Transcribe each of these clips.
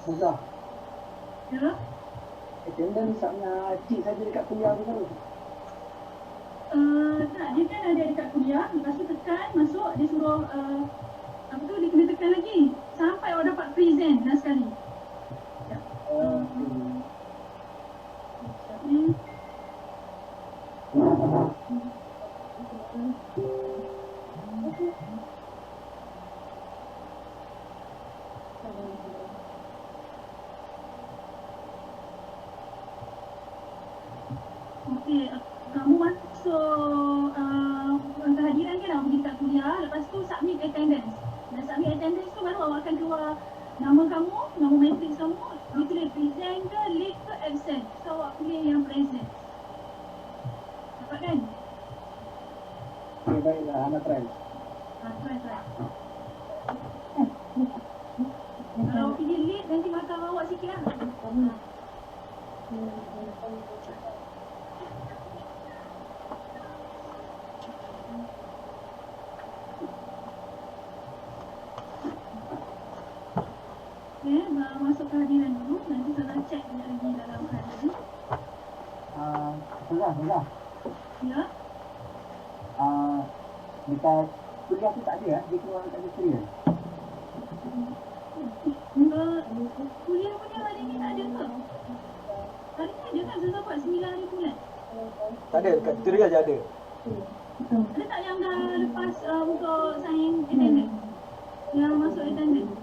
Ustazah, Ya? attendance cik saja dekat kuliah tu kan? Tak, dia kan ada dekat kuliah, lepas tu tekan, masuk, dia suruh apa tu, dia kena tekan lagi sampai awak dapat present dah sekali. Sekejap. Sekejap ni. Okey, kamu masuk kehadiran kan, awak pergi dekat kuliah, lepas tu submit attendance. Dan submit attendance tu baru awak akan keluar nama kamu, nama matrix kamu, ditulis present ke, late ke, absent. So awak pilih yang present. Dapat kan? Okay, baiklah, Ana try. Try. Kalau awak pilih late, nanti markah awak sikit lah. Okay, masuk kehadiran dulu. Nanti saya cek sekejap lagi dalam kehadiran. Ustazah. Ya. Dekat kuliah tu tak ada lah, dia keluar dekat tutorial. Kuliah punya hari ni tak ada ke? Hari ni ada kan? Saya buat 9 hari bulan. Tak ada, dekat tutorial je ada. Ada tak yang dah lepas untuk sign attendance? Yang masuk attendance?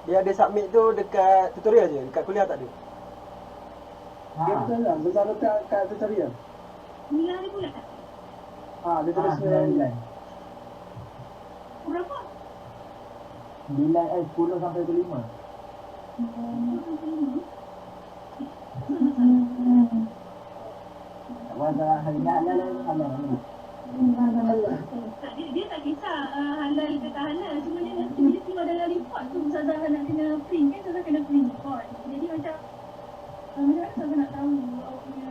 Dia ada submit tu dekat tutorial je, dekat kuliah tak ada. Ya betul lah, besar letak kat tutorial. 9 hari bulan? Dia tulis 9. Berapa? 10 sampai 25. Tak masalah, hari ni halal ni. Dia tak kisah halal ke tak halal. Cuma dia nanti bila keluar dalam report tu, Ustazah nak kena print kan, Ustazah kena print report. Jadi macam Ustazah nak tahu awak punya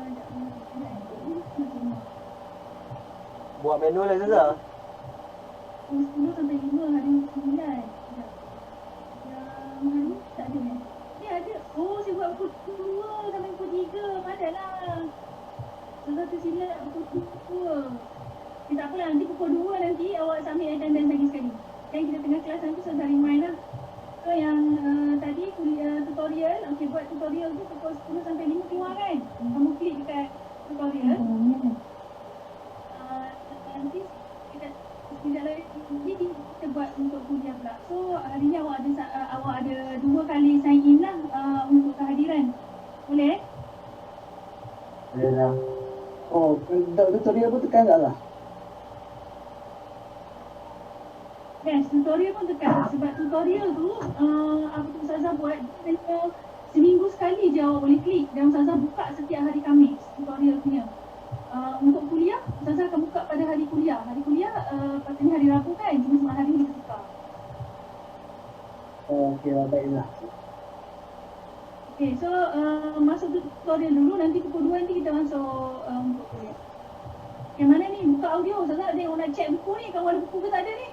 Buat manual lah Ustazah. 10 sampai 5 hari 9. Yang hari ni tak ada kan? Dia ada. Oh, saya buat pukul 2 sampai pukul 3. Padahlah Ustazah tersilap pukul 2. Tak apalah, nanti pukul 2 nanti awak submit attendance lagi sekali. Kan kita tengah kelas nanti Ustazah remind lah. So yang tadi tutorial, okey, buat tutorial tu pukul 10 sampai 5 keluar kan? Kamu klik dekat tutorial. Nanti sekejap lagi kita buat untuk kuliah pula. So hari ni awak ada 2 kali sign in lah untuk kehadiran. Boleh? Boleh lah. Oh, tutorial pun tekan tak lah? Yes, tutorial pun tekan. Sebab tutorial tu apa tu Ustazah buat seminggu sekali je awak boleh klik. Dan Ustazah buka setiap hari Khamis tutorial punya. Untuk kuliah, Ustazah akan buka pada hari kuliah. Hari kuliah patutnya hari Rabu kan, cuma sebab hari ni kita tukar. Oh, okey lah, baiklah. Okay, so masuk tutorial dulu, nanti pukul 2 nanti kita masuk untuk kuliah. Yang mana ni? Buka audio, Ustazah tengok nak check buku ni, kamu ada buku ke tak ada ni?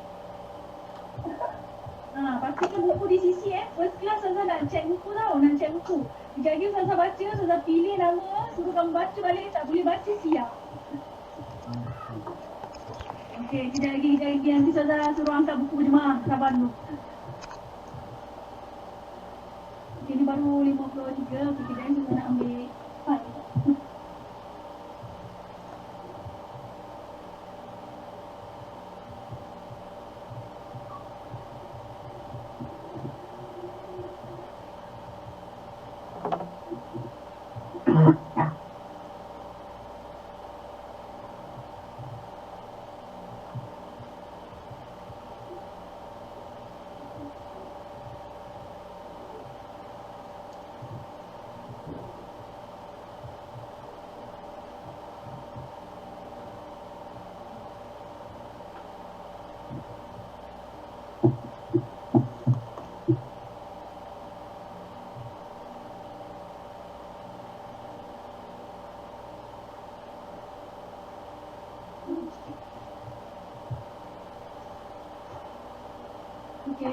Pastikan buku di sisi first class Ustazah nak check buku tau, nak check buku. Sekejap lagi Ustazah baca, Ustazah pilih nama, suruh kamu baca balik, tak boleh baca siap. Okey, sekejap lagi nanti Ustazah suruh angkat buku berjemaah, sabar dulu. Okey, ni baru 53, okey, kejap lagi Ustazah nak ambil file.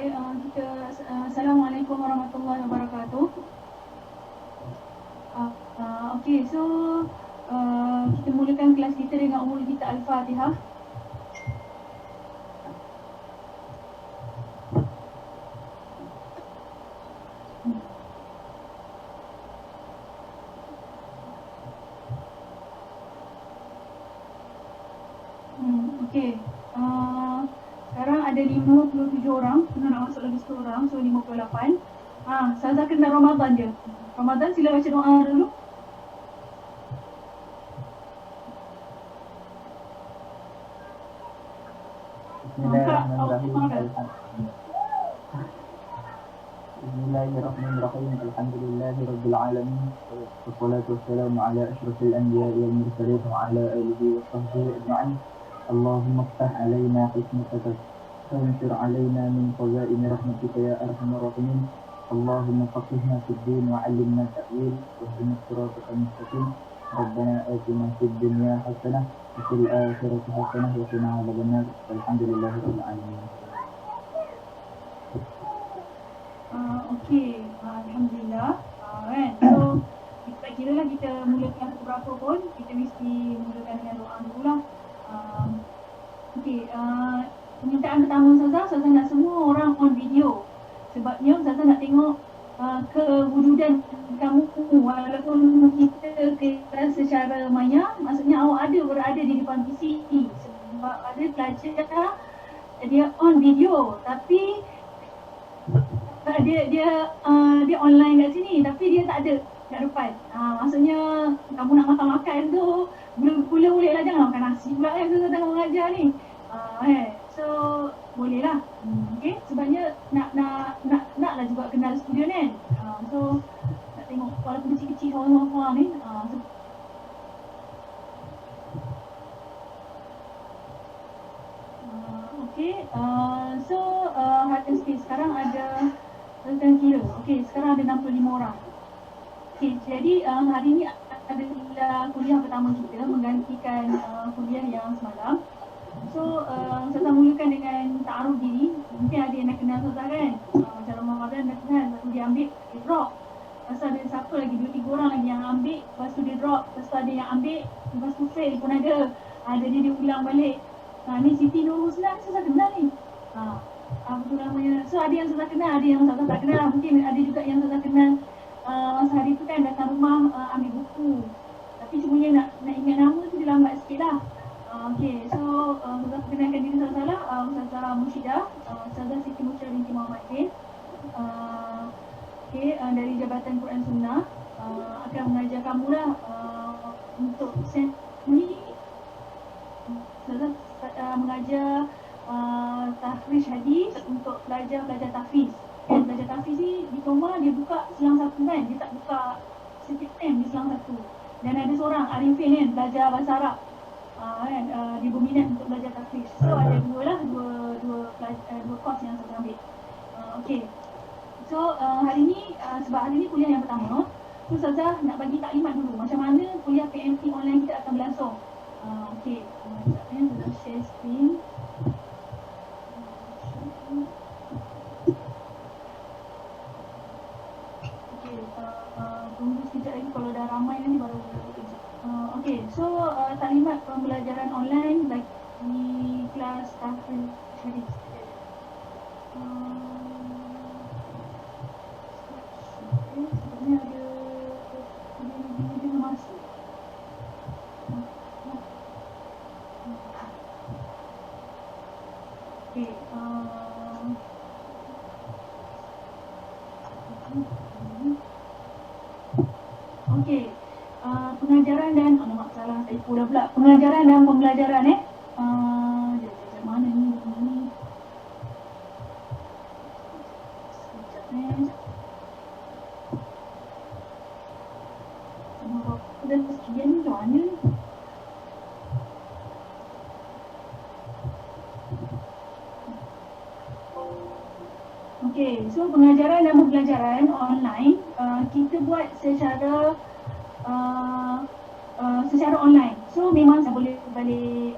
Assalamualaikum warahmatullahi wabarakatuh. Okey, so kita mulakan kelas kita dengan umul kita Al-Fatihah. Okey. Sekarang ada 57 orang, kena nak masuk lagi 10 orang, so 58. Ustazah kena Ramadan je. Ramadan sila baca doa dulu. Bismillahirrahmanirrahim. Bismillahirrahmanirrahim. Alhamdulillahirabbil alamin. Wassalatu wassalamu ala asyrafil anbiya'i wal mursalin wa ala alihi wa sahbihi ajma'in. Allahumma iftah alaina hikmataka وانشر علينا من خزائن رحمتك يا ارحم الراحمين. اللهم فقهنا في الدين وعلمنا التأويل واهدنا الصراط المستقيم. ربنا آتنا في الدنيا حسنة وفي الآخرة حسنة وقنا عذاب النار. والحمد لله رب العالمين. Okey, Alhamdulillah. Kan? So, kita tak kira lah kita mulakan berapa pun, kita mesti mulakan dengan doa dulu lah. Okey, permintaan pertama Ustazah nak semua orang on video. Sebabnya Ustazah nak tengok kewujudan kamu walaupun kita kelas secara maya, maksudnya awak berada di depan PC. Sebab ada pelajar dia on video tapi dia online kat sini tapi dia tak ada kat depan. Maksudnya kamu nak makan tu boleh lah, jangan makan nasi pula kan Ustazah tengah mengajar ni. So boleh lah. Okay, sebabnya naklah juga kenal student kan. So nak tengok walaupun kecil-kecil orang-orang ni. Okay, so sekarang ada tentang kira. Okay, sekarang ada 65 orang. Okay, jadi hari ni adalah kuliah pertama kita menggantikan kuliah yang semalam. So, Ustazah mulakan dengan ta'aruf diri. Mungkin ada yang nak kenal Ustazah kan? Macam Ramadan dah kenal, lepas tu dia ambil, dia drop. Lepas tu ada siapa lagi, 2-3 orang lagi yang ambil, lepas tu dia drop. Lepas tu ada yang ambil, lepas tu fail pun ada. Dia ulang balik. Ni Siti Nur Husna ni Ustazah kenal ni. Apa tu namanya. So, ada yang Ustazah kenal, ada yang Ustazah tak kenal lah. Mungkin ada juga yang Ustazah kenal masa hari tu kan datang rumah ambil buku. Tapi cuma yang nak ingat nama tu dia lambat sikit lah. Okay, so Ustazah perkenalkan diri Ustazah Ustazah Mushidah, Ustazah Siti Musyidah binti Muhammad Zain. Okay, dari Jabatan Quran Sunnah akan mengajar kamu lah untuk ni. Ustazah mengajar tahfiz hadis untuk pelajar-pelajar tahfiz. Kan pelajar tahfiz ni di Toma dia buka selang satu kan, dia tak buka setiap time di selang satu. Dan ada seorang Arifin kan belajar bahasa Arab. Dia berminat untuk belajar tahfiz. So ada dua course yang saya ambil. Okay. So hari ni sebab hari ni kuliah yang pertama, so Ustazah nak bagi taklimat dulu macam mana kuliah PMT online kita akan berlangsung. Okay. Saya share screen. Okay. Tunggu sekejap lagi, kalau dah ramai nanti baru okay, so taklimat pembelajaran online bagi kelas tahfiz hadis. Sebenarnya ada dia tengah masuk. Okay, okay. Pengajaran dan salah saya pula pengajaran dan pembelajaran mana ni sekejap dan sekian ni macam mana ni. Okay, so pengajaran dan pembelajaran online kita buat secara online. So memang saya boleh balik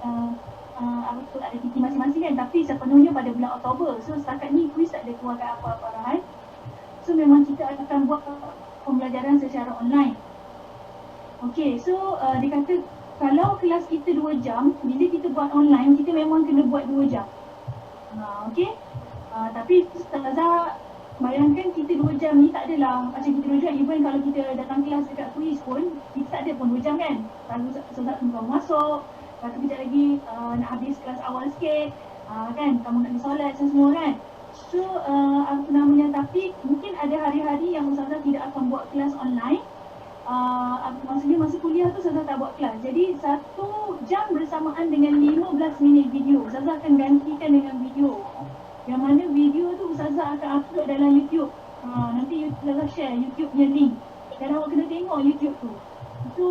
apa tu ada titik masing-masing kan, tapi sepenuhnya pada bulan Oktober. So setakat ni kuis tak ada keluarkan apa-apa arahan. So memang kita akan buat pembelajaran secara online. Okey, so dia kata kalau kelas kita 2 jam, bila kita buat online, kita memang kena buat 2 jam. Okey. Tapi Ustazah bayangkan kita 2 jam ni tak adalah macam kita 2 jam, even kalau kita datang kelas dekat kuis pun, kita tak ada pun 2 jam kan. Lalu Ustazah baru masuk, lepas tu kejap lagi nak habis kelas awal sikit, kan, kamu nak pergi solat semua kan. So apa namanya, tapi mungkin ada hari-hari yang Ustazah tidak akan buat kelas online. Maksudnya masa kuliah tu Ustazah tak buat kelas. Jadi 1 jam bersamaan dengan 15 minit video, Ustazah akan gantikan dengan video. Yang mana video tu Ustazah akan upload dalam YouTube. Nanti Ustazah share YouTube punya link. Dan awak kena tengok YouTube tu. Itu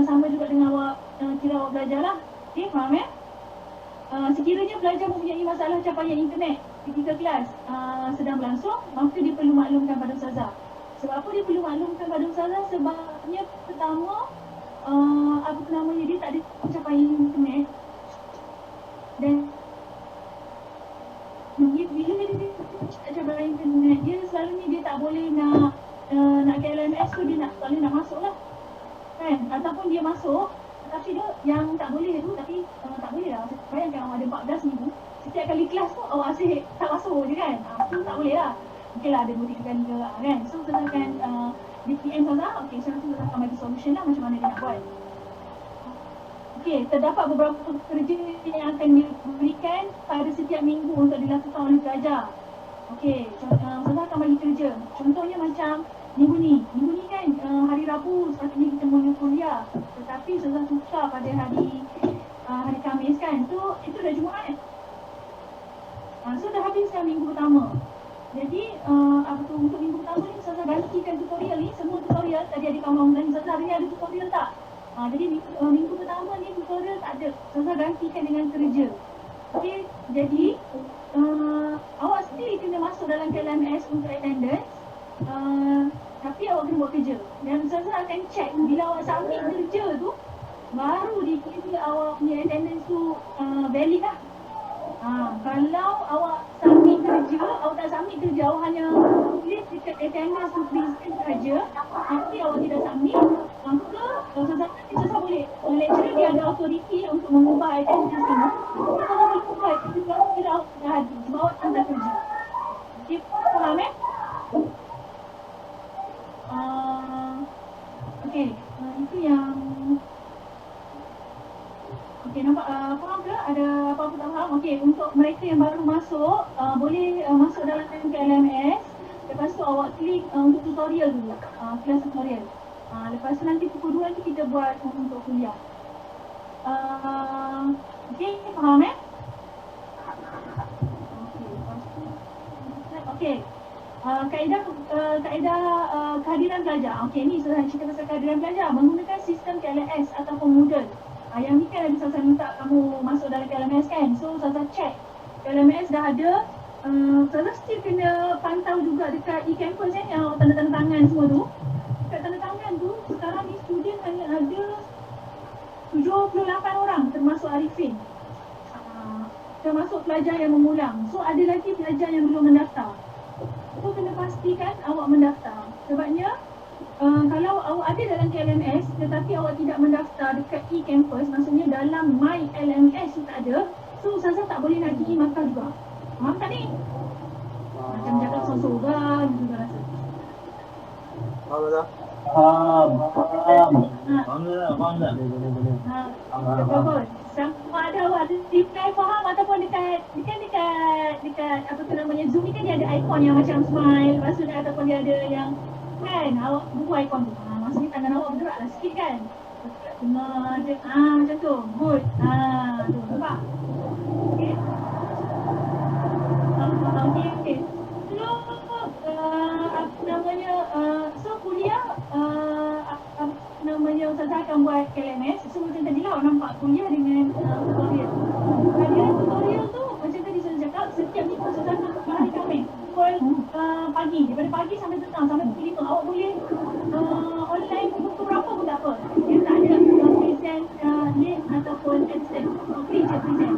sama juga dengan awak kira awak belajar lah. Okay, faham ya? Sekiranya pelajar mempunyai masalah capaian internet ketika kelas sedang berlangsung, maka dia perlu maklumkan pada Ustazah. Sebab apa dia perlu maklumkan pada Ustazah? Sebabnya pertama, apa namanya, dia tak ada capaian internet. Dan bila dia tak capaian internet, dia selalunya dia tak boleh nak KLMS tu, dia nak selalu nak masuk lah kan. Ataupun dia masuk, tapi dia yang tak boleh tu, tapi tak boleh lah. Bayangkan awak ada 14 minggu, setiap kali kelas tu awak asyik tak masuk je kan. Tu tak boleh lah. Okey lah, ada 2-3 kali ke kan. So Ustazah akan di PM Ustazah, okey, so nanti Ustazah akan bagi solution lah macam mana dia nak buat. Okey, terdapat beberapa kerja yang akan diberikan pada setiap minggu untuk dilakukan oleh pelajar. Okey, Ustazah akan bagi kerja. Contohnya macam minggu ni kan hari Rabu sepatutnya kita mula kuliah, tetapi Ustazah tukar pada hari Khamis kan. So itu dah Jumaat. So dah habis kan minggu pertama. Jadi untuk minggu pertama ni Ustazah gantikan tutorial ni, semua tutorial. Tadi ada kawan tanya Ustazah hari ni ada tutorial tak? Jadi minggu pertama ni tutorial tak ada. Ustazah gantikan dengan kerja. Okey, jadi awak sendiri kena masuk dalam KLMS untuk attendance. Tapi awak kena buat kerja. Dan Ustazah akan check bila awak submit kerja tu, baru dikira awak punya attendance tu valid lah. Kalau awak submit kerja, awak tak submit kerja, awak hanya tulis dekat attendance tu present saja, tapi awak tidak submit, maka Ustazah boleh, lecturer dia ada authority untuk mengubah attendance tu. Ustazah boleh ubah itu kalau kira awak dah hadir, sebab awak tak kerja. Okay, faham okey, itu yang okey, nampak faham ke? Ada apa-apa tak faham? Okey, untuk mereka yang baru masuk, boleh masuk dalam KLMS. Lepas tu awak klik untuk tutorial dulu, kelas tutorial. Lepas tu nanti pukul 2 nanti kita buat untuk kuliah. Okey, faham okey. Kaedah kehadiran pelajar. Okey, ni saya cerita pasal kehadiran pelajar menggunakan sistem KLS ataupun Moodle. Yang ni kan ada Ustazah minta kamu masuk dalam KLMS kan. So Ustazah check KLMS dah ada. Ustazah still kena pantau juga dekat e-campus kan, yang tanda-tanda tangan semua tu. Dekat tanda tangan tu sekarang ni student hanya ada 78 orang termasuk Arifin. Termasuk pelajar yang mengulang. So ada lagi pelajar yang belum mendaftar. So kena pastikan awak mendaftar. Sebabnya kalau awak ada dalam KLMS tetapi awak tidak mendaftar dekat e-campus, maksudnya dalam My LMS tu tak ada, so Ustazah tak boleh nak pergi markah juga. Faham tak ni? Macam cakap sorang-sorang juga rasa. Faham tak? Faham. Faham tak? Boleh. Bagus. Sama ada awak reply faham ataupun dekat apa tu namanya, Zoom ni kan dia ada ikon yang macam smile, lepas tu ataupun dia ada yang kan awak buka ikon tu. Maksudnya tangan awak bergerak lah sikit kan. Tengah je. Macam tu. Good. Tu nampak. Okey. Okey. So apa namanya, so kuliah apa namanya, Ustazah akan buat KLMS. So macam tadi lah awak nampak kuliah dengan tutorial. Kehadiran tutorial tu macam tadi saya cakap, setiap minggu Ustazah akan buka hari Khamis pukul pagi, daripada pagi sampai petang sampai pukul 5. Awak boleh online pukul berapa pun tak apa. Dia tak ada present late ataupun absent. Free je present.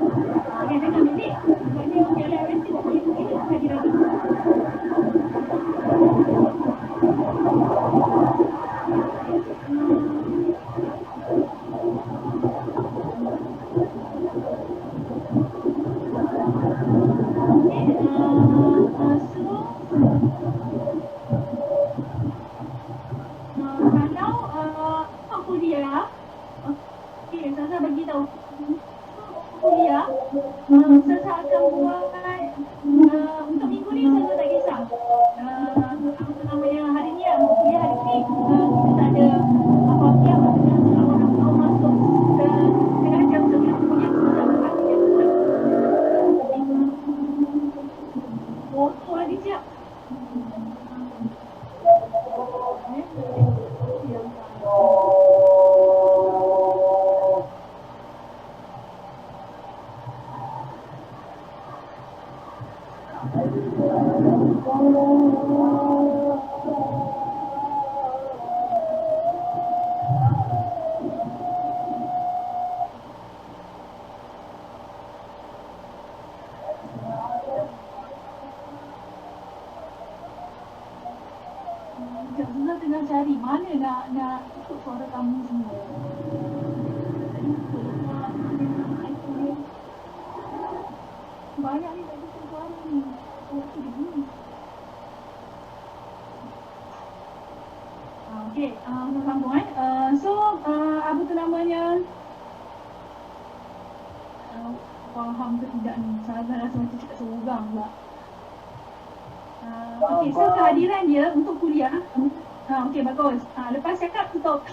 siap. Sekejap, Zula tengah cari mana nak ikut suara kamu semua. Tak ikut lah. Banyak ni tak ikut suara ni. Oh, tu dia bunyi. Okey, kita sambung So, apa tu namanya? Faham ke tidak ni? Saya rasa macam cakap seorang pula. Okey, so kehadiran dia untuk kuliah. Okey, bagus. Lepas cakap tutup.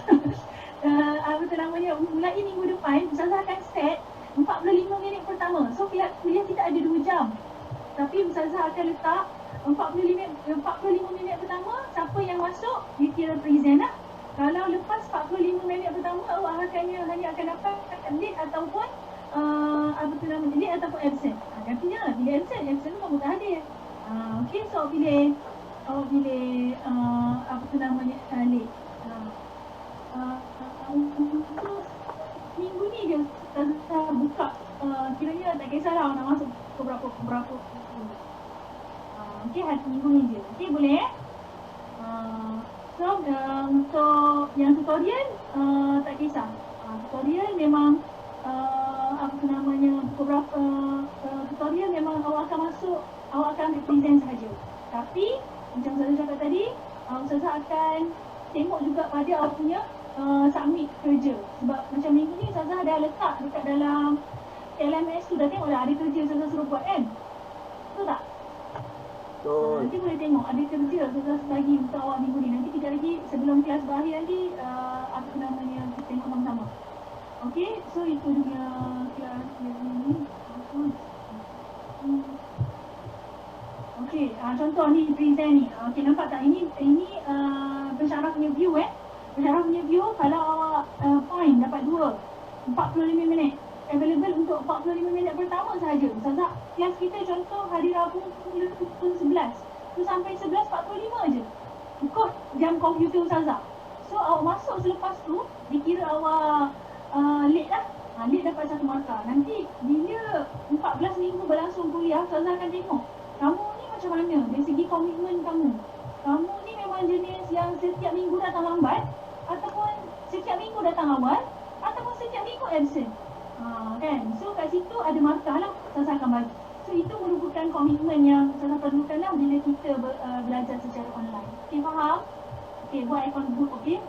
Apa tu namanya? Mulai minggu depan, Ustazah akan set 45 minit pertama. So, kuliah kita ada 2 jam. Tapi Ustazah akan letak 45 minit pertama, siapa yang masuk, dia kira present lah. Kalau lepas 45 minit pertama, awak hanya akan dapat lead ataupun apa tu nama, lead ataupun absent. Gantinya, bila absent tu kamu tak hadir. Okey, so awak pilih apa tu namanya, lead. Untuk minggu ni je Ustazah buka, kiranya tak kisahlah nak masuk ke berapa. Okey, hari minggu ni je. Okey, boleh? So, untuk yang tutorial, tak kisah. Tutorial memang, apa tu namanya, beberapa tutorial memang awak akan masuk, awak akan present sahaja. Tapi, macam saya cakap tadi, Ustazah akan tengok juga pada awak punya submit kerja. Sebab macam minggu ni Ustazah dah letak dekat dalam LMS tu, dah tengok dah ada kerja Ustazah suruh buat kan? Betul tak? Nanti boleh tengok ada kerja Ustazah bagi untuk awak minggu ni. Nanti kejap lagi sebelum kelas berakhir nanti apa namanya, kita tengok sama-sama. Okey, so itu dia kelas ni. Okey, contoh ni present ni. Okey, nampak tak ini pensyarah punya view Pensyarah punya view, kalau awak point dapat 45 minit. Available untuk 45 minit pertama sahaja. Ustazah, kelas kita contoh hari Rabu pukul 11. Tu sampai 11.45 je. Ikut jam komputer Ustazah. So, awak masuk selepas tu, dikira awak late lah. Late dapat 1 markah. Nanti, bila 14 minggu berlangsung kuliah, Ustazah akan tengok kamu ni macam mana dari segi komitmen kamu. Kamu ni memang jenis yang setiap minggu datang lambat, ataupun setiap minggu datang awal, ataupun setiap minggu absent. Kan? So kat situ ada markah lah Ustazah akan bagi. So itu merupakan komitmen yang Ustazah perlukan lah bila kita belajar secara online. Okay, faham? Okay, buat account book, okay?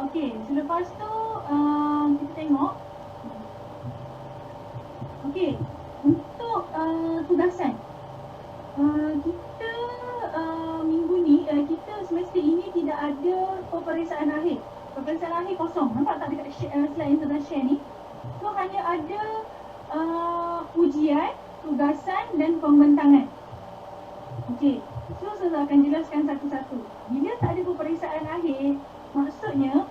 Okay, selepas tu kita tengok. Okay, untuk tugasan. Kita minggu ni, kita semester ini tidak ada peperiksaan akhir. Peperiksaan akhir kosong. Nampak tak dekat slide yang Ustazah share ni? So hanya ada ujian, tugasan dan pembentangan. Okey. So Ustazah akan jelaskan satu-satu. Bila tak ada peperiksaan akhir, maksudnya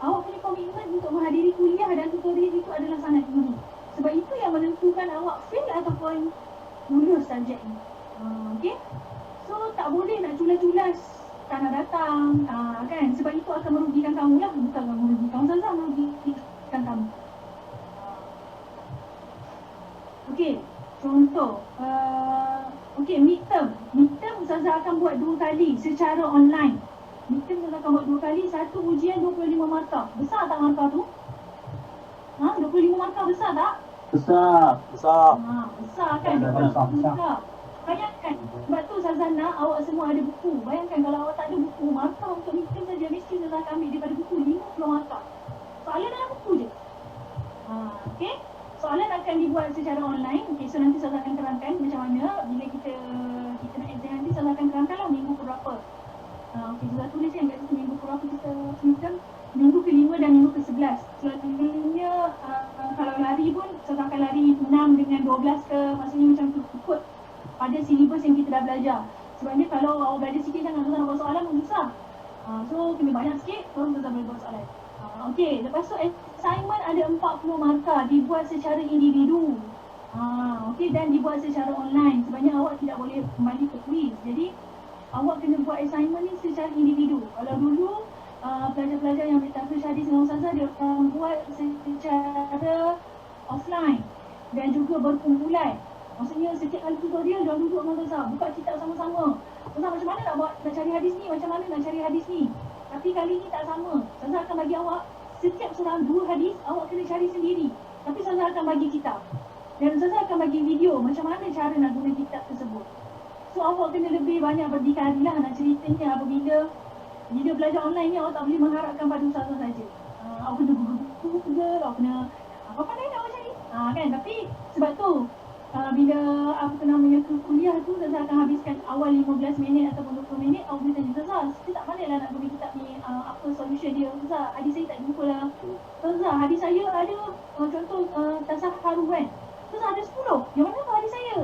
awak punya komitmen untuk menghadiri kuliah dan tutorial itu adalah sangat tinggi. Sebab itu yang menentukan awak fail ataupun lulus subjek ni. Okey. So tak boleh nak culas-culas tak nak datang, kan? Sebab itu akan merugikan kamu lah. Bukan merugikan Ustazah, merugikan kamu. Okey, contoh okey, midterm Ustazah akan buat 2 kali secara online. Midterm Ustazah akan buat 2 kali. Satu ujian 25 markah. Besar tak markah tu? 25 markah besar tak? Besar. Besar kan? Besar. Bayangkan, sebab tu Ustazah nak awak semua ada buku. Bayangkan kalau awak tak ada buku, markah untuk midterm saja mesti Ustazah akan ambil daripada buku 50 markah. Soalan dalam buku je. Okey? Soalan akan dibuat secara online. Okey, so nanti Ustazah akan terangkan macam mana bila kita nak exam nanti. Ustazah akan terangkan lah minggu keberapa. Okey, Ustazah tulis yang kat situ minggu keberapa kita midterm. Minggu ke-5 dan minggu ke-11. Selalunya kalau lari pun Ustazah akan lari 6 dengan 12 ke, maksudnya macam tu ikut pada silibus silibus yang kita dah belajar. Sebabnya kalau awak belajar sikit jangan Ustazah nak buat soalan pun susah. So kena banyak sikit baru Ustazah boleh buat soalan. Okey, lepas tu assignment ada 40 markah dibuat secara individu. Okey, dan dibuat secara online sebabnya awak tidak boleh kembali ke quiz. Jadi awak kena buat assignment ni secara individu. Kalau dulu pelajar-pelajar yang bertafsir hadis dengan Ustazah dia buat secara offline dan juga berkumpulan. Maksudnya setiap kali tutorial dia duduk dengan Ustazah, buka kitab sama-sama. Ustazah macam mana nak cari hadis ni, macam mana nak cari hadis ni. Tapi kali ni tak sama. Ustazah akan bagi awak setiap surah 2 hadis, awak kena cari sendiri. Tapi Ustazah akan bagi kitab. Dan Ustazah akan bagi video macam mana cara nak guna kitab tersebut. So awak kena lebih banyak berdikari lah nak ceritanya apabila video belajar online ni awak tak boleh mengharapkan pada Ustazah saja. Awak kena Google, awak kena apa pandai nak awak cari. Kan, tapi sebab tu bila kuliah tu Ustazah akan habiskan awal 15 minit ataupun 20 minit awak boleh tanya Ustazah, saya tak pandai lah nak guna kitab ni, apa solution dia Ustazah, hadis saya tak jumpa lah Ustazah, hadis saya ada contoh tasawuf haru kan Ustazah ada 10, yang mana tu hadis saya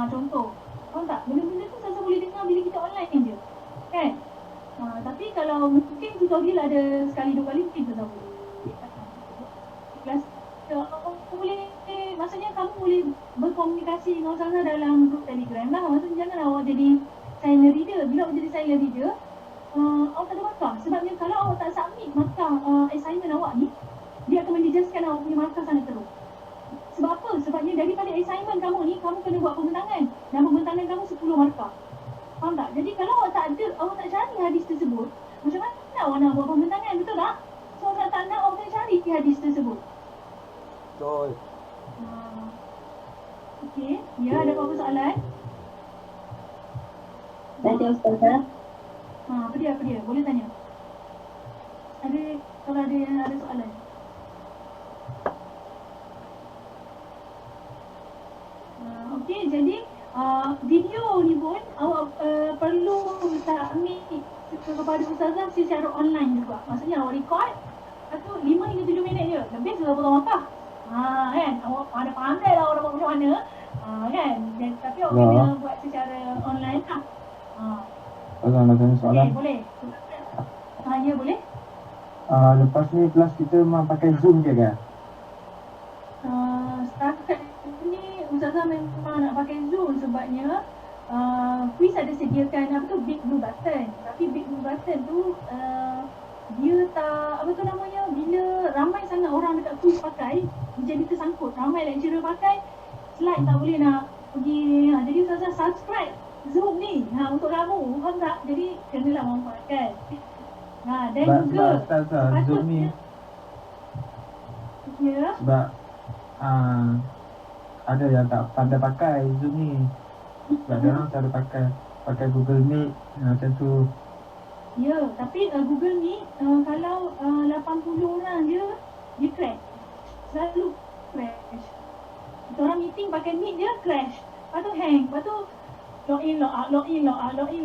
contoh, faham tak? Benda-benda tu Ustazah boleh dengar bila kita online je kan. Tapi kalau mungkin tutorial ada sekali 2 kali mungkin Ustazah boleh kelas boleh, maksudnya kamu boleh berkomunikasi dengan Ustazah dalam grup Telegram lah. Maksudnya jangan awak jadi silent reader. Bila awak jadi silent reader, awak tak ada markah. Sebabnya kalau awak tak submit markah assignment awak ni, dia akan menjejaskan awak punya markah sana terus. Sebab apa? Sebabnya daripada assignment kamu ni, kamu kena buat pembentangan. Dan pembentangan kamu 10 markah. Faham tak? Jadi kalau awak tak cari hadis tersebut, macam mana awak nak buat pembentangan? Betul tak? So awak tak nak, awak kena cari hadis tersebut. Betul. Okey, ya ada apa-apa soalan? Ada Ustazah. Apa dia? Boleh tanya. Kalau ada soalan. Okey, jadi video ni pun awak perlu submit kepada Ustazah secara online juga. Maksudnya awak record, lepas tu 5 hingga 7 minit je. Lebih sudah potong apa? Kan, awak ada pandai lah orang buat macam mana. Kan, tapi awak kena buat secara online lah. Ustazah nak tanya soalan. Okay, boleh. Ya, boleh. Lepas ni kelas kita memang pakai Zoom je kan? Setakat ni Ustazah memang nak pakai Zoom sebabnya quiz ada sediakan apa tu big blue button. Tapi big blue button tu dia tak, apa tu namanya, bila ramai sangat orang dekat quiz pakai, dia jadi tersangkut. Ramai lecturer pakai, slide tak boleh nak pergi. Jadi Ustazah subscribe Zoom ni untuk kamu, faham tak? Jadi kenalah manfaatkan. Dan juga Ustazah, Zoom ni ya. sebab ada yang tak pandai pakai Zoom ni. Sebab dia orang selalu pakai Google Meet macam tu. Ya, tapi Google Meet kalau 80 orang je, dia crash. Selalu crash. Kita orang meeting pakai Meet je, crash. Lepas tu hang, lepas tu login, log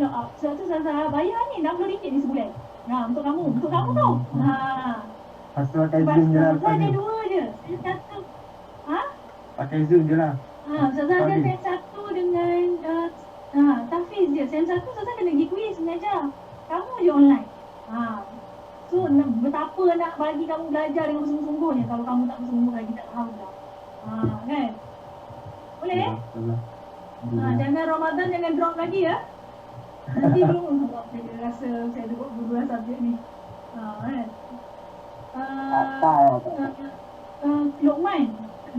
out. Sebab tu Ustazah bayar ni RM60 ni sebulan. Untuk kamu tu. Lepas tu pakai Sebab Zoom je lah. Ustazah ada 2 je. Saya satu, Pakai Zoom je lah. Ustazah ada sem 1 dengan Tafiz je. Sem 1 Ustazah kena pergi quiz mengajar. Kamu je online. So betapa nak bagi kamu belajar dengan bersungguh-sungguhnya. Kalau kamu tak bersungguh lagi tak tahu dah. Kan? Boleh? Jangan Ramadan jangan drop lagi ya. Nanti belum saya rasa saya ada buat dua subjek ni. Kan?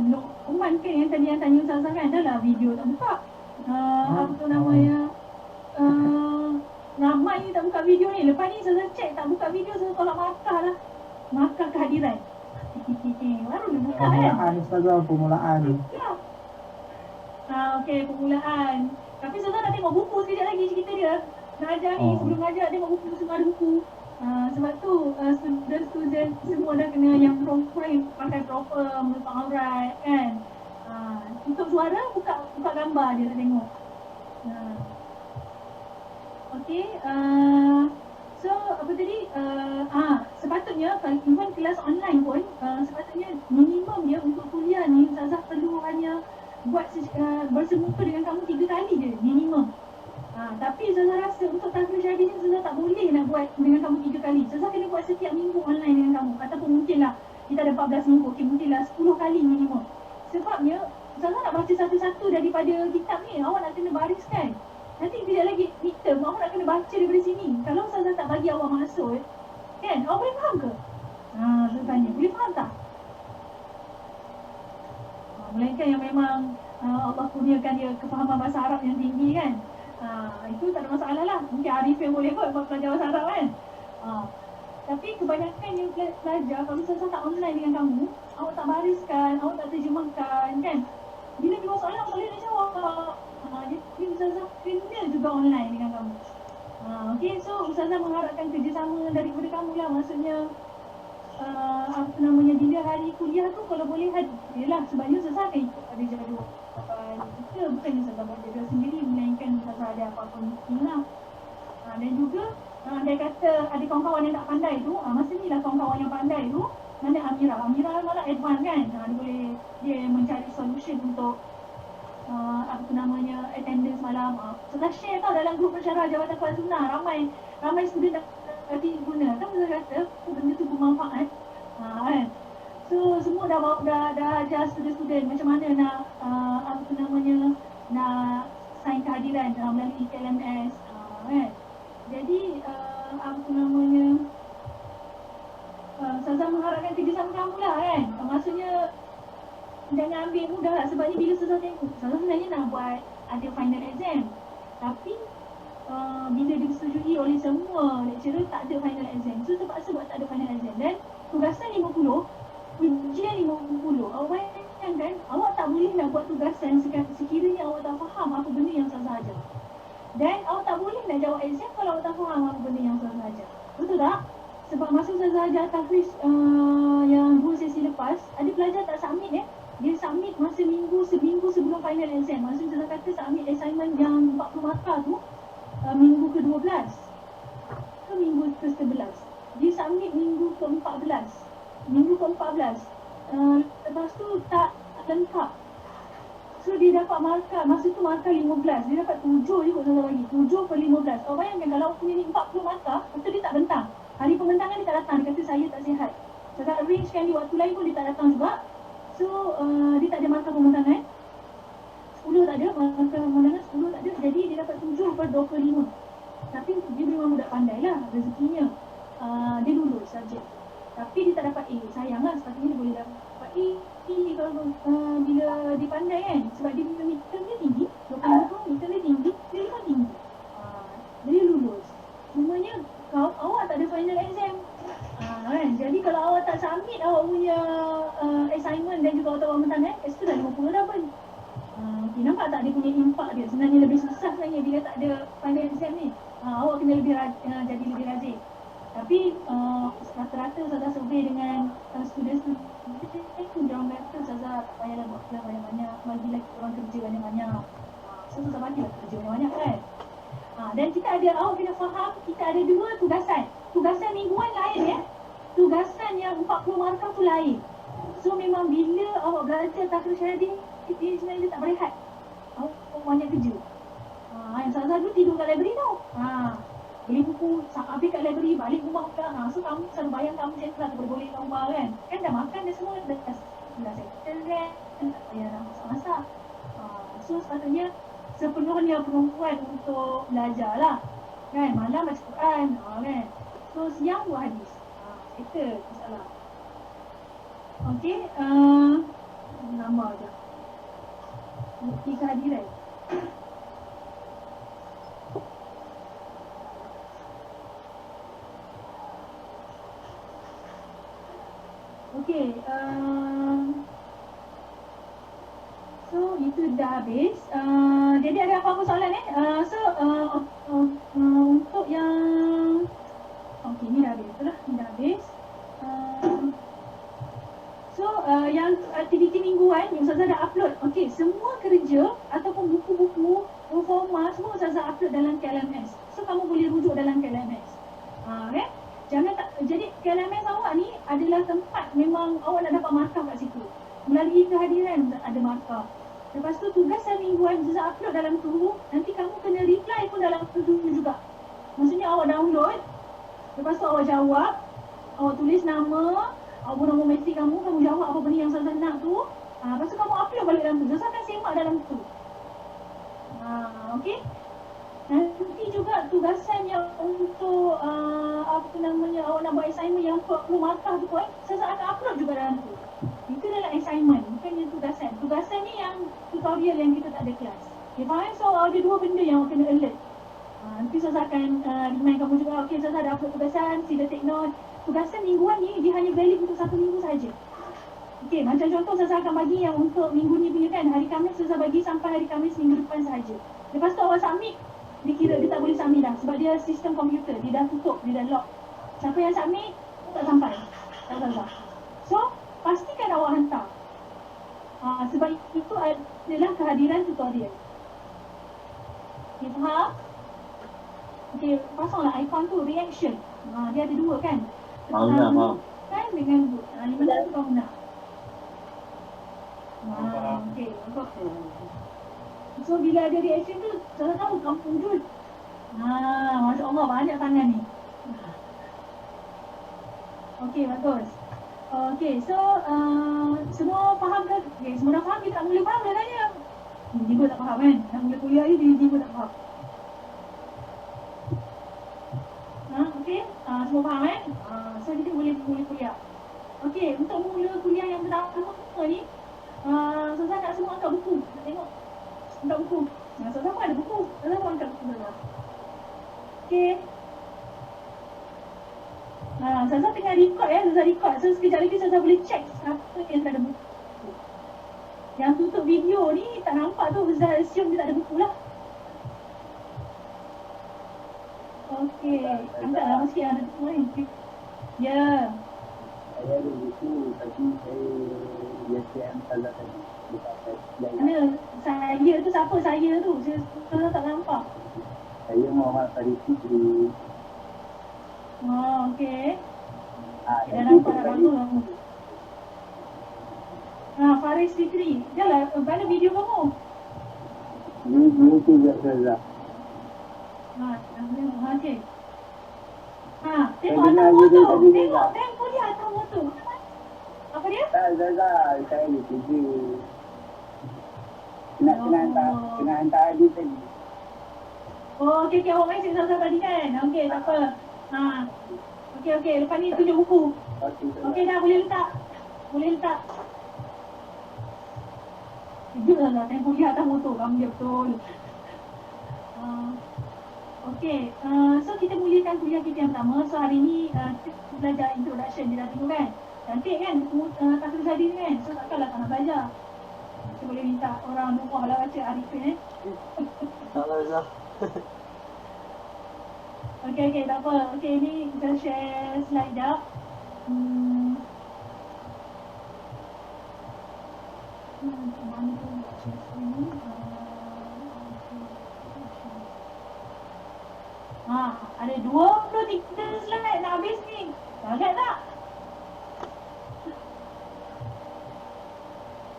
Luqman kan yang tadi yang tanya Ustazah kan, dah lah video tak buka. Apa tu namanya? Ramai ni tak buka video ni. Lepas ni Ustazah check tak buka video, Ustazah tolak markah lah. Markah kehadiran. Baru dia buka kan? Permulaan Ustazah, permulaan ni. Ya. Okey, permulaan. Tapi Ustazah nak tengok buku sekejap lagi cerita dia. Nak ajar ni, sebelum ajar tengok buku, semua ada buku. Sebab tu student semua dah kena yang proper, pakai proper, menutup aurat kan. Untuk suara buka gambar dia nak tengok. Okey, so apa tadi, sepatutnya kalau even kelas online pun sepatutnya minimum dia untuk kuliah ni Ustazah perlu hanya buat bersemuka dengan kamu 3 kali je minimum. buat dengan kamu 3 kali. Ustazah kena buat setiap minggu online dengan kamu. Ataupun mungkinlah kita ada 14 minggu, okay, mungkinlah 10 kali minimum. Sebabnya Ustazah nak baca satu-satu daripada kitab ni, awak nak kena bariskan. Nanti kejap lagi midterm, awak nak kena baca daripada sini. Kalau Ustazah tak bagi awak maksud, kan, awak boleh faham ke? Saya tanya, boleh faham tak? Melainkan yang memang Allah kurniakan dia kefahaman bahasa Arab yang tinggi kan. Itu tak ada masalah lah. Mungkin Arif yang boleh kot buat pelajar bahasa Arab kan. Tapi kebanyakan yang pelajar, kalau Ustazah tak online dengan kamu, awak tak bariskan, awak tak terjemahkan kan. Bila keluar soalan, awak boleh nak jawab. Jadi Ustazah kena juga online dengan kamu. Okay, so Ustazah mengharapkan kerjasama daripada kamu lah. Maksudnya bila hari kuliah tu kalau boleh yelah, sebabnya Ustazah akan ikut ada jadual kita, bukannya Ustazah buat jadual sendiri, melainkan Ustazah ada apa-apa meeting lah. Dan juga dia kata ada kawan-kawan yang tak pandai tu, masa ni lah kawan-kawan yang pandai tu, mana Amira malah advance kan. Dia mencari solution untuk attendance malam. Ustazah share tau dalam grup pensyarah Jabatan Kuala Sunnah, ramai student dah guna. Kan Ustazah kata benda tu bermanfaat. Kan? So semua dah ajar student-student macam mana nak nak sign kehadiran melalui KLMS kan. Jadi Ustazah mengharapkan kerjasama kamu lah kan. Maksudnya jangan ambil mudah lah, sebabnya bila Ustazah tengok, Ustazah sebenarnya nak buat ada final exam, tapi bila disetujui oleh semua lecturer tak ada final exam, so terpaksa buat tak ada final exam. Dan tugasan 50, ujian 50. Awak bayangkan, awak tak boleh nak buat tugasan sekiranya awak tak faham apa benda yang Ustazah ajar. Dan awak tak boleh nak jawab exam kalau awak tak faham apa benda yang Ustazah ajar. Betul tak? Sebab masa Ustazah ajar tahfiz yang 2 sesi lepas, ada pelajar tak submit dia submit masa seminggu sebelum final exam. Maksudnya Ustazah kata submit assignment yang 40 markah tu minggu ke-12 ke minggu ke-11. Dia submit minggu ke-14. Lepas tu tak lengkap. So dia dapat markah, masa tu markah 15. Dia dapat 7 je kot Ustazah bagi. 7 per 15. Awak bayangkan kalau awak punya ni 40 markah, lepas tu dia tak bentang. Hari pembentangan dia tak datang, dia kata saya tak sihat. Ustazah arrangekan di waktu lain pun dia tak datang juga. So dia tak ada markah pembentangan. 10 tak ada, markah pembentangan 10 tak ada. Jadi dia dapat 7 per 25. Tapi dia memang budak pandai lah rezekinya. Dia lulus subjek. Tapi dia tak dapat A. Sayang lah, sepatutnya dia boleh dapat A kalau bila dia pandai kan. Sebab dia midterm dia tinggi, 25 midterm dia tinggi, dia memang tinggi. Dia lulus. Cumanya awak tak ada final exam. Kan? Jadi kalau awak tak submit awak punya assignment dan juga awak pembentangan, itu dah 50 dah pun. Okay, nampak tak dia punya impak dia? Sebenarnya lebih susah sebenarnya bila tak ada final exam ni. Awak kena jadi lebih rajin. Tapi rata-rata Ustazah survey dengan student-student diorang kata Ustazah tak payahlah buat kelas banyak-banyak, bagilah orang kerja banyak-banyak. So Ustazah bagilah kerja banyak-banyak kan. Dan kita ada, awak kena faham, kita ada 2 tugasan. Tugasan mingguan lain tugasan yang 40 markah tu lain. So memang bila awak belajar takrif syahadi, dia sebenarnya tak berehat. Awak banyak kerja. Yang Ustazah dulu tidur kat library tau. Beli buku, habis kat library, balik rumah kan. So kamu selalu bayang kamu macam tu lah, boleh kat rumah kan. Kan dah makan dah semua, dah settle kan. Tak payah nak masak-masak. So sepatutnya sepenuhnya perempuan untuk belajar lah. Kan, malam baca Quran. Kan. So siang buat hadis. Itu masalah. Okey, nama je. Bukti kehadiran. Okey, so itu dah habis. Jadi ada apa-apa soalan untuk yang okey, ni dah habis. Betul lah, ni dah habis. Yang aktiviti mingguan yang Ustazah dah upload. Okey, semua kerja ataupun buku-buku performa semua Ustazah upload dalam KLMS. So kamu boleh rujuk dalam KLMS. Okay? Jangan tak, jadi KLMS awak ni adalah tempat memang awak nak dapat markah kat situ. Melalui kehadiran ada markah. Lepas tu tugasan mingguan Ustazah upload dalam tu, nanti kamu kena reply pun dalam tu juga. Maksudnya awak download, Lepas tu awak jawab, awak tulis nama, nombor mesej kamu jawab apa benda yang Ustazah nak tu. Lepas tu kamu upload balik dalam tu. Ustazah akan semak dalam tu. Okey. Nanti juga tugasan yang untuk awak nak buat assignment yang 40 markah tu pun Ustazah akan upload juga dalam tu. Itu adalah assignment, bukannya tugasan. Tugasan ni yang tutorial yang kita tak ada kelas. Okay, faham? So ada dua benda yang awak kena alert. Nanti Ustazah akan remind kamu juga, okay Ustazah dah upload tugasan, sila take note. Tugasan mingguan ni dia hanya valid untuk 1 minggu saja. Okay, macam contoh Ustazah akan bagi yang untuk minggu ni punya kan, hari Khamis Ustazah bagi sampai hari Khamis minggu depan sahaja. Lepas tu awak submit, dia kira dia tak boleh submit dah sebab dia sistem komputer, dia dah tutup, dia dah lock. Siapa yang submit, tak sampai. Tak Ustazah. So, pastikan awak hantar. Sebab itu adalah kehadiran tutorial. Okay, faham? Okay, pasanglah ikon tu, reaction. Dia ada dua kan? Faham. Kan dengan good. 5 tu kamu nak. Okay, nampak. So, bila ada reaction tu, Ustazah tahu kamu wujud. Masya Allah, banyak tangan ni. Okay, bagus. Okay, so semua faham ke? Okay, semua dah faham, kita tak boleh faham dah tanya. Dia pun tak faham kan? Nak mula kuliah ni, dia pun tak faham. Okay, semua faham kan? So kita boleh mula kuliah. Okay, untuk mula kuliah yang pertama ni, Ustazah nak semua angkat buku. Nak tengok. Angkat buku. Ustazah pun ada buku. Ustazah pun angkat buku Ustazah. Okay. Ustazah tengah record ya, Ustazah record. So sekejap lagi Ustazah boleh check apa yang tak ada buku. Yang tutup video ni tak nampak tu, Ustazah assume dia tak ada buku lah. Okay, angkatlah sikit yang ada buku ni. Ya. Saya ada buku tapi saya biasa salah tadi. Mana saya tu siapa saya tu? Saya tak nampak. Saya Muhammad Farid Fikri. Okey. Dah nampak dah bagus. Faris Fikri. Jalah, mana video kamu? Ini tu biasa. Okey. Tengok atas motor. Tengok dia atas motor. Apa dia? Tak, saya di kerja. Kena hantar Adi tadi. Okey, awak mesej Ustazah tadi kan? Okey, tak apa. Okey, lepas ni tunjuk buku. Okey dah, boleh letak. Kejut lah tengok kuliah atas motor, kamu dia betul. Okey, so kita mulakan kuliah kita yang pertama. So hari ni kita belajar introduction, dia dah tengok kan? Cantik kan buku Tasrif Sadi ni kan? So takkanlah tak nak belajar. Kita boleh minta orang rumah lah baca Arifin Taklah Ustazah. Okey, tak apa. Okey, ni kita share slide dah. Mana tu share screen ni? Ada 23 slide nak habis ni. Sangat tak?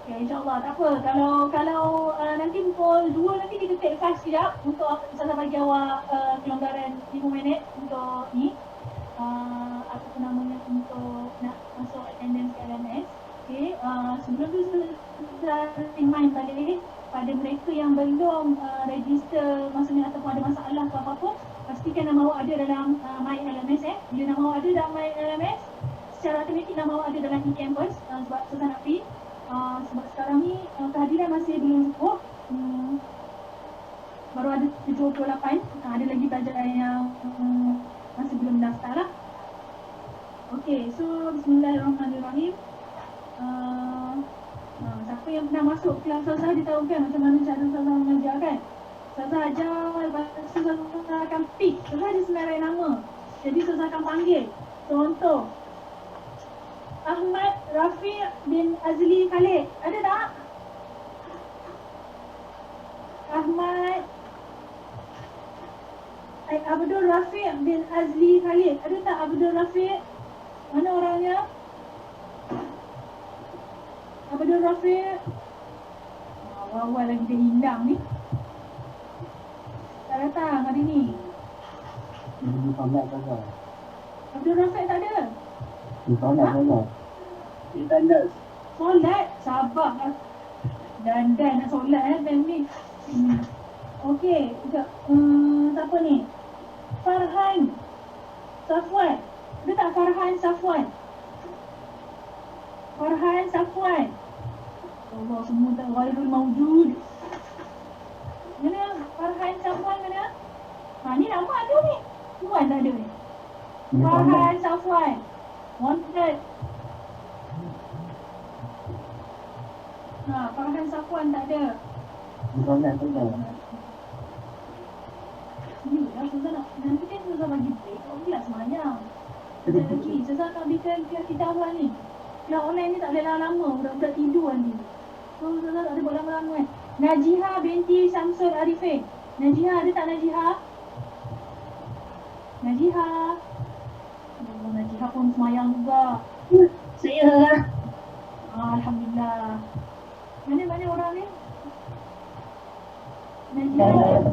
Okay, insyaAllah tak apa. Kalau nanti pukul 2 nanti kita take fast sekejap untuk Ustazah bagi awak kelonggaran 5 minit untuk ni. Apa tu namanya, untuk nak masuk attendance ke LMS. Okay, sebelum tu Ustazah remind balik pada mereka yang belum register maksudnya ataupun ada masalah ke apa-apa, pastikan nama awak ada dalam My LMS Bila nama awak ada dalam My LMS, secara automatik nama awak ada dalam e-campus sebab Ustazah nak free. Sebab sekarang ni kehadiran masih belum cukup. Baru ada 78. Ada lagi pelajar yang masih belum daftar lah. Okay, so bismillahirrahmanirrahim. Siapa yang pernah masuk kelas Ustazah, dia tahu kan macam mana cara Ustazah mengajar kan? Ustazah ajar, lepas tu Ustazah akan pick. Ustazah ada senarai nama, jadi Ustazah akan panggil. Contoh Ahmad Rafiq bin Azli Khalid. Ada tak? Abdul Rafiq bin Azli Khalid. Ada tak Abdul Rafiq? Mana orangnya? Abdul Rafiq. Awal-awal lagi dia hilang ni. Tak datang hari ni. Ini sangat Ustazah. Abdul Rafiq tak ada. Solat. Solat, sabar. Dan nak solat time ni. Okey, sekejap. Siapa ni? Farhan Safwan. Ada tak Farhan Safwan? Farhan Safwan. Allah, semua tak ghairul mawjud. Mana Farhan Safwan mana? Ni nama ada ni. Tuan dah ada ni. Farhan Safwan. Wanted. Farhan Safwan tak ada. Solat. Yalah, Ustazah nak, nanti kan Ustazah bagi break, awak pula semayang. Sekejap lagi, Ustazah nak ambilkan kelas kita awal ni. Kelas online ni tak boleh lama-lama, budak-budak tidur nanti. So, Ustazah tak ada buat lama-lama kan. Najiha binti Syamsul Arifin. Najiha, ada tak Najiha? Najiha. Oh, Najiha pun semayang juga. Saya lah. Alhamdulillah. Mana orang ni? Najiha.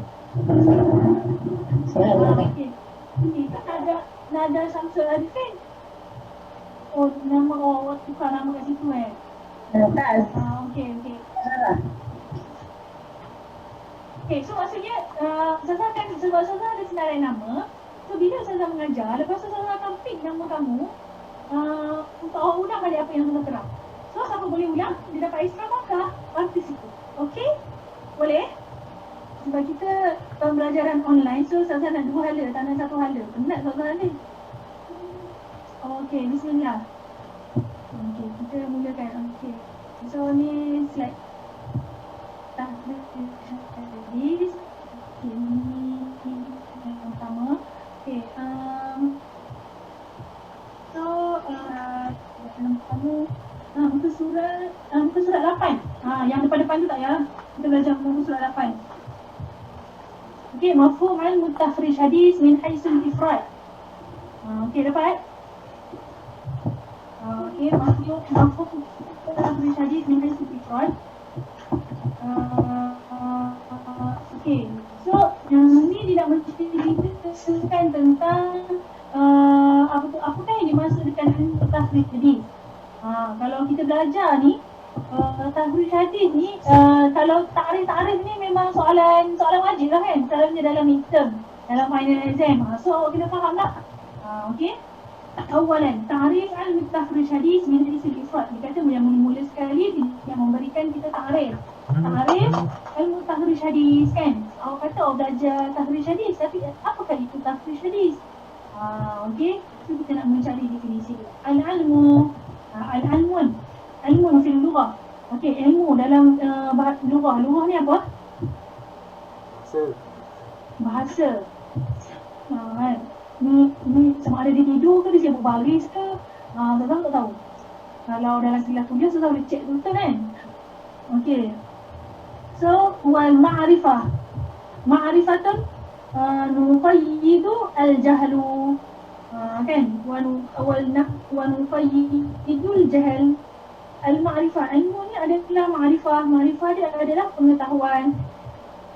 Saya lah. Okey. Kita ada Syamsul Arifin. Oh, nama awak tukar nama kat situ Tak. Okey. Salah. Okey, so maksudnya Ustazah kan, sebab Ustazah ada senarai nama. So bila Ustazah mengajar, lepas tu Ustazah akan pick nama kamu untuk awak ulang balik apa yang Ustazah terang. So siapa boleh ulang, dia dapat extra markah participate. Okey? Boleh? Sebab kita pembelajaran online, so Ustazah nak 2 hala, tak nak 1 hala. Penat Ustazah ni. Okey, bismillah. Okey, kita mulakan. Okey. So ni slide hadis. Ini yang pertama. Okey, so yang pertama muka surat 8. Yang depan-depan tu tak ya? Kita belajar muka surat 8. Okey, mafhum al-mutakhrij hadis min haisul ifrad. Okey, dapat? Okey, mafhum al-mutakhrij hadis min haisul ifrad. Okey, so yang ni dia nak menceritakan tentang apa yang dimaksud dengan al-mutakhrij hadis. Kalau kita belajar ni takhrij hadis ni, kalau takrif ni memang soalan wajib lah kan, selalunya dalam midterm, dalam final exam. So awak kena faham lah. Okey. Awalan, ta'rif al-takhrij hadis min haisul ifrad. Dia kata yang mula-mula sekali dia memberikan kita ta'rif. Ta'rif al-takhrij hadis kan. Awak kata awak belajar takhrij hadis, tapi apakah itu takhrij hadis? Okey. So kita nak mencari definisi dia. Al-ilmu ilmun fil lughah. Okey, ilmu dalam lughah. Lughah ni apa? Bahasa. Ni sama ada dia tidur ke, dia sibuk baris ke, Ustazah tak tahu. Kalau dalam kelas kuliah Ustazah boleh check betul kan. Okey. So wal ma'rifah. Ma'rifatun nuqayyidu al-jahlu. Kan? Wa nuqayyidu al-jahl. Al-ma'rifah, ilmu ni adalah ma'rifah. Ma'rifah dia adalah pengetahuan.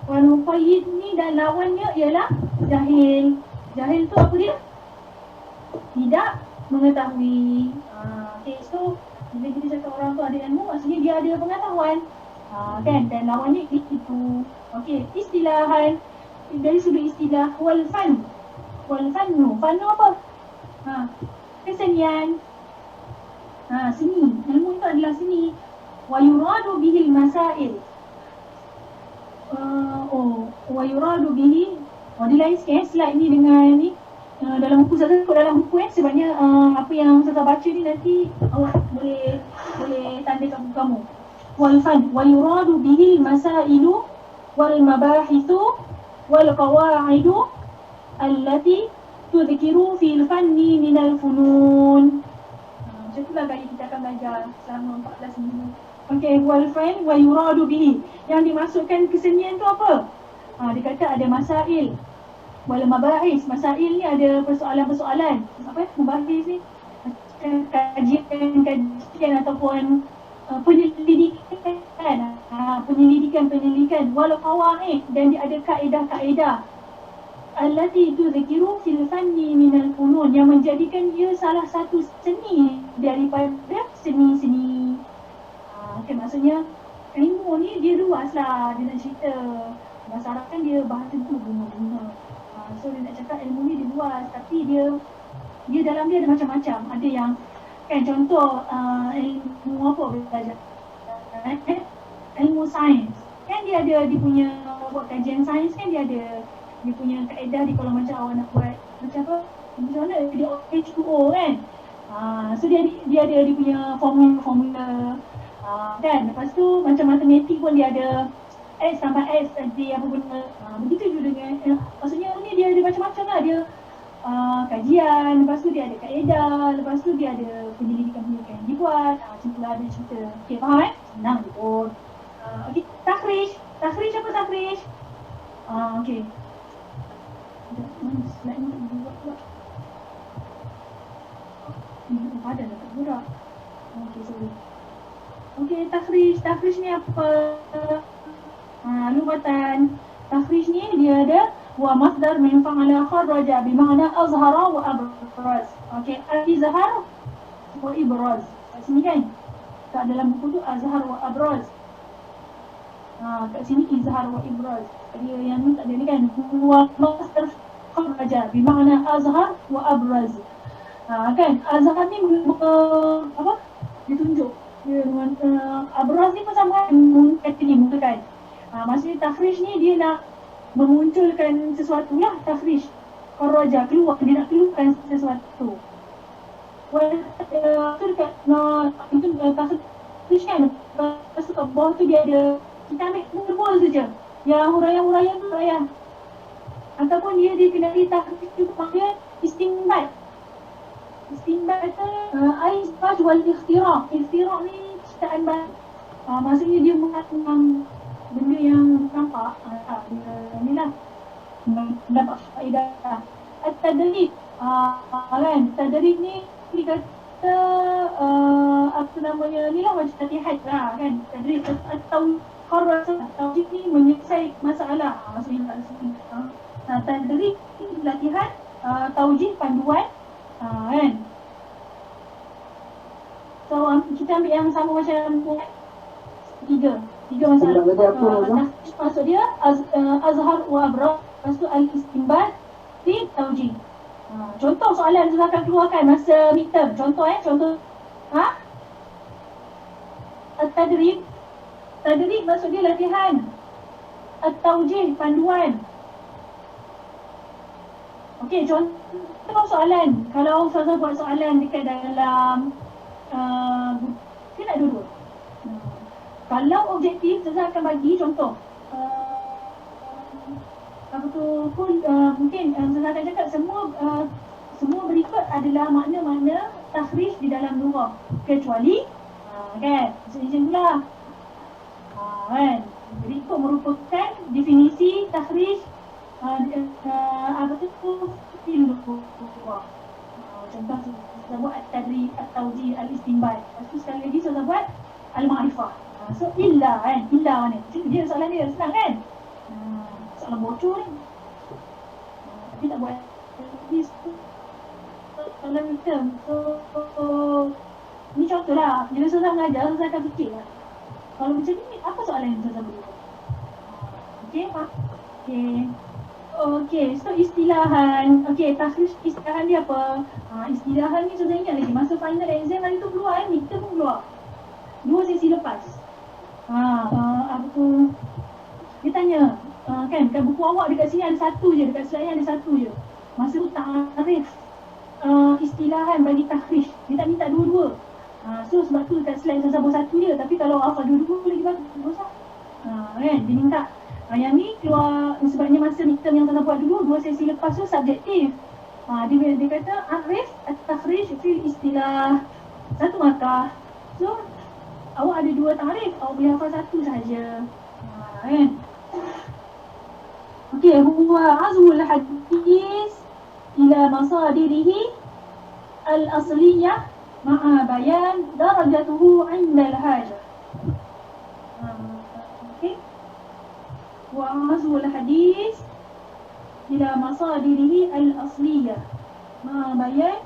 Wa nuqayyid ni dan lawannya ialah jahil. Jahil tu apa dia? Tidak mengetahui. Okay, so bila kita cakap orang tu ada ilmu, maksudnya dia ada pengetahuan. Kan? Dan lawannya itu. Okay, istilahan. Dari sudut istilah, wal fannu. Fannu apa? Kesenian. Seni. Ilmu itu adalah seni. Wa yuradu bihil masail. Wa yuradu bihi. Dia lain sikit slide ni dengan ni. Dalam buku Ustazah ikut dalam buku sebenarnya apa yang Ustazah baca ni nanti awak boleh tanda kat buku kamu. Wal fan wa yuradu bihi masailu wal mabahithu wal qawaidu allati tudhkiru fil fanni min al funun. Macam itulah gaya kita akan belajar selama 14 minggu. Okey, wal fan wa yuradu bihi. Yang dimasukkan kesenian tu apa? Dia kata ada masail. Wal mabahis. Masail ni ada persoalan-persoalan. Apa mabahis ni? Kajian ataupun penyelidikan. Wal qawaid, dan dia ada kaedah-kaedah. allati tudhikiru fil fanni minal funun, yang menjadikan dia salah satu seni daripada seni-seni. Okay, maksudnya ilmu ni dia luas lah, dia nak cerita bahasa Arab kan dia bahasa tu bunga-bunga. So dia nak cakap ilmu ni dia luas, tapi dia dalam dia ada macam-macam. Ada yang kan contoh ilmu apa belajar? Ilmu sains. Kan dia ada dia punya buat kajian sains kan dia ada dia punya kaedah di kalau macam awak nak buat macam apa? Macam mana dia H2O kan? So dia ada dia punya formula kan. Lepas tu macam matematik pun dia ada X tambah X nanti apa guna. Begitu juga dengan maksudnya ni dia ada macam-macam lah. Dia kajian, lepas tu dia ada kaedah, lepas tu dia ada penyelidikan-penyelidikan yang dibuat. Macam tu lah ada cerita. Okay, faham kan? Senang je pun. Okay, takhrij. Takhrij apa takhrij? Okay. Mana slide ni tak buat pula. Ada lah tak budak. Okay, sorry. Okay, takhrij. Takhrij ni apa? Lugatan. Takhrij ni dia ada wa masdar min fa'ala kharaja bermakna azhara wa abraz. Okey, azhar wa ibraz. Kat sini kan? Kat dalam buku tu azhar wa abraz. Kat sini izhar wa ibraz. Dia yang ni tak ada ni kan? Wa masdar kharaja bermakna azhar wa abraz. Kan? Azhar ni apa? Ditunjuk. Dia dengan abraz ni pun sama kata ni muka kan? Maksudnya takhrij ni dia nak memunculkan sesuatu lah, takhrij. Kharaja, keluar, dia nak keluarkan sesuatu. Tu dekat itu takhrij kan, lepas tu kat bawah tu dia ada, kita ambil tebal tu je. Yang huraian-huraian tu huraian. Ataupun dia dikenali takhrij tu panggil istinbat. Istinbat tu al-istinbat wal ikhtira'. Ikhtira' ni ciptaan baru. Maksudnya dia mengatakan benda yang nampak, ni lah dapat faedah. At-tadrib, kan, tadrib ni dia kata apa namanya ni lah macam latihan lah kan, tadrib atau kharas atau ni menyelesaikan masalah. Maksudnya tak sini. Tadrib latihan, taujih panduan, kan. So kita ambil yang sama macam tiga masalah. Maksud dia azhar wa abrar, lepas tu al-istinbat di taujih. Contoh soalan saya akan keluarkan masa midterm. Contoh at-tadrib. Tadrib maksud dia latihan. At-taujih panduan. Okey, contoh soalan. Kalau saya buat soalan dekat dalam kita nak duduk. Kalau objektif, saya akan bagi contoh. Apa tu pun mungkin saya akan cakap semua berikut adalah makna-makna takhrij di dalam lugah. Kecuali kan, macam itulah. Kan, berikut merupakan definisi takhrij apa tu di lugah. Contoh saya buat at-tadrib, at-taujih, al-istinbat. Lepas tu sekali lagi saya buat al-ma'rifah. So illa kan, illa mana? Dia soalan dia senang kan? Soalan bocor ni. Tapi tak buat this soalan midterm. So ni contoh lah. Bila saya mengajar, saya akan fikir lah. Kalau macam ni, apa soalan yang saya boleh buat? Okay, Okay, so istilahan. Okay, takhrij istilahan dia apa? Istilahan ni saya ingat lagi. Masa final exam hari tu keluar kan, midterm pun keluar. 2 sesi lepas. Apa tu? Dia tanya, kan dekat buku awak dekat sini ada satu je, dekat slide ada satu je. Masa tu ta'arif istilahan bagi takhrij. Dia tak minta dua-dua. So sebab tu dekat slide saya buat satu je, tapi kalau hafal dua-dua lagi bagus lah. Kan, dia minta. Yang ni keluar sebabnya masa midterm yang saya buat dulu, 2 sesi lepas tu subjektif. Dia kata arif at-takhrij fil istilah, satu markah. So awak ada 2 tarikh, awak boleh hafal satu saja. Kan? Okey, huwa azmul hadis ila masadirihi al-asliyah ma'a bayan darajatuhu 'inda al-hajah. Okey. Wa azmul hadis إلى مصادره الأصلية مع بيان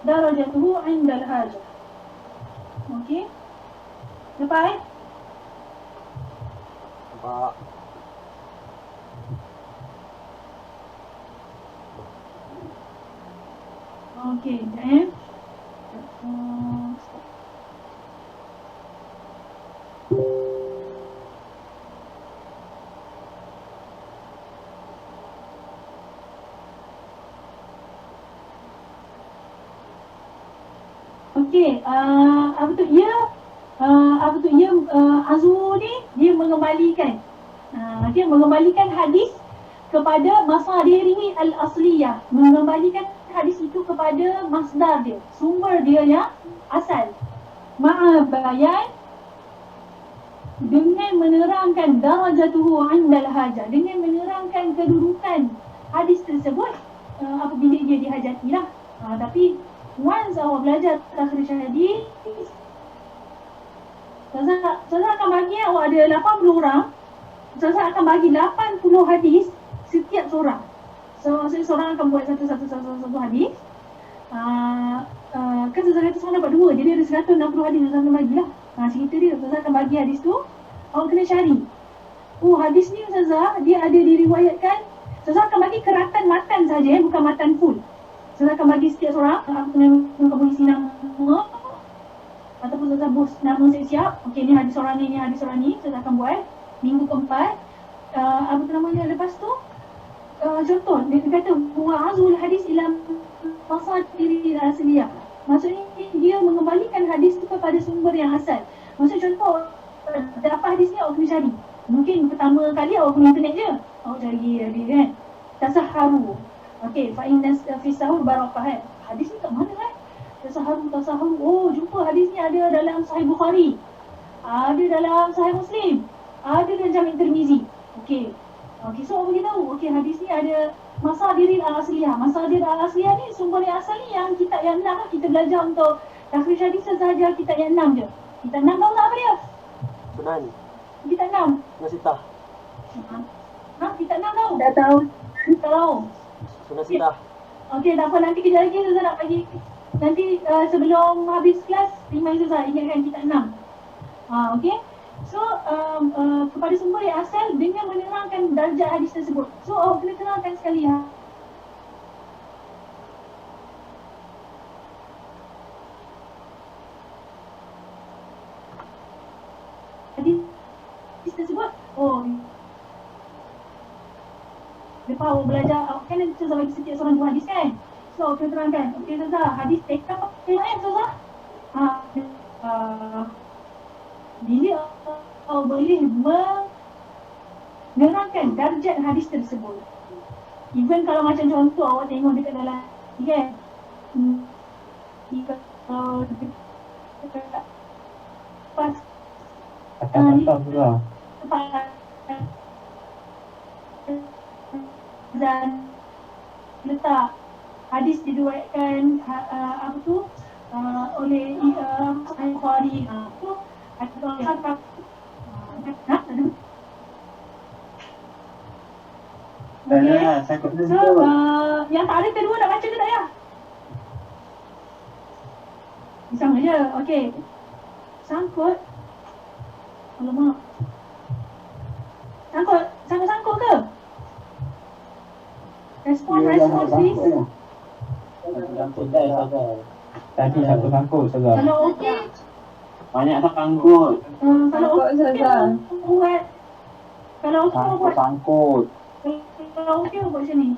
درجته عند الحاجة. Okey. Nampak? Nampak. Okey, sekejap Okey, apa tu Azhur ni dia mengembalikan hadis kepada masadirihi al-asliyah, mengembalikan hadis itu kepada masdar dia, sumber dia yang asal. Ma'a bayan, dengan menerangkan darajatuhu 'indal hajah, dengan menerangkan kedudukan hadis tersebut apabila dia dihajati lah. Tapi once awak belajar takhrij hadis, Ustazah akan bagi awak ada 80 orang, Ustazah akan bagi 80 hadis setiap seorang. So seorang akan buat satu hadis. Kan Ustazah kata seorang dapat 2, jadi ada 160 hadis Ustazah akan bagilah. Cerita dia, Ustazah akan bagi hadis tu, awak kena cari. Hadis ni Ustazah, dia ada diriwayatkan. Ustazah akan bagi keratan matan saja, bukan matan full. Ustazah akan bagi setiap seorang, kamu isi nama ataupun Ustazah bos nama siap-siap. Okey, ni hadis orang ni, Ustazah akan buat minggu keempat. Lepas tu contoh dia kata wa'azul hadis ila masadiri asliyah. Maksudnya dia mengembalikan hadis tu kepada sumber yang asal. Maksud contoh apa hadis ni awak kena cari. Mungkin pertama kali awak guna internet je, awak cari hadis kan. Tasahharu. Okey, fa inna fi sahur barakah. Hadis ni kat mana kan? Tasahharu. Jumpa hadis ni ada dalam Sahih Bukhari. Ada dalam Sahih Muslim. Ada dalam Jami' Tirmizi. Okey, so awak beritahu, hadis ni ada masadiril al-asliyah. Masadir al-asliyah ni sumber yang asal ni yang kitab yang 6 lah. Kita belajar untuk takhrij hadis sahaja kitab yang 6 je. Kitab 6 tahu tak apa dia? Sunan. Kitab 6. Sunan Sitah. Kitab 6 tahu? Dah tahu. Tak tahu. Sunan Sitah. Okey, tak apa, nanti kejap lagi Ustazah nak bagi. Nanti sebelum habis kelas, remind Ustazah ingatkan kitab 6. Okey. So, kepada sumber yang asal dengan menerangkan darjat hadis tersebut. So, awak kena kenalkan sekali hadis tersebut. Lepas awak belajar, kan nanti Ustazah bagi setiap seorang 2 hadis kan? So, awak kena terangkan. Okey Ustazah, hadis tekam apa yang Ustazah? Bila awak boleh menerangkan darjat hadis tersebut. Even kalau macam contoh awak tengok dekat dalam kan, kalau dekat pas dan letak hadis diriwayatkan oleh Bukhari yang tak ada kedua nak baca ke tak ya? Sama je, okey. Sangkut. Alamak. Sangkut ke? Respon please. Tadi satu sangkut saja. Kalau okey, Banyak tak sangkut. kalau okey buat. Kalau okey buat. Sangkut. Kalau okey buat macam ni.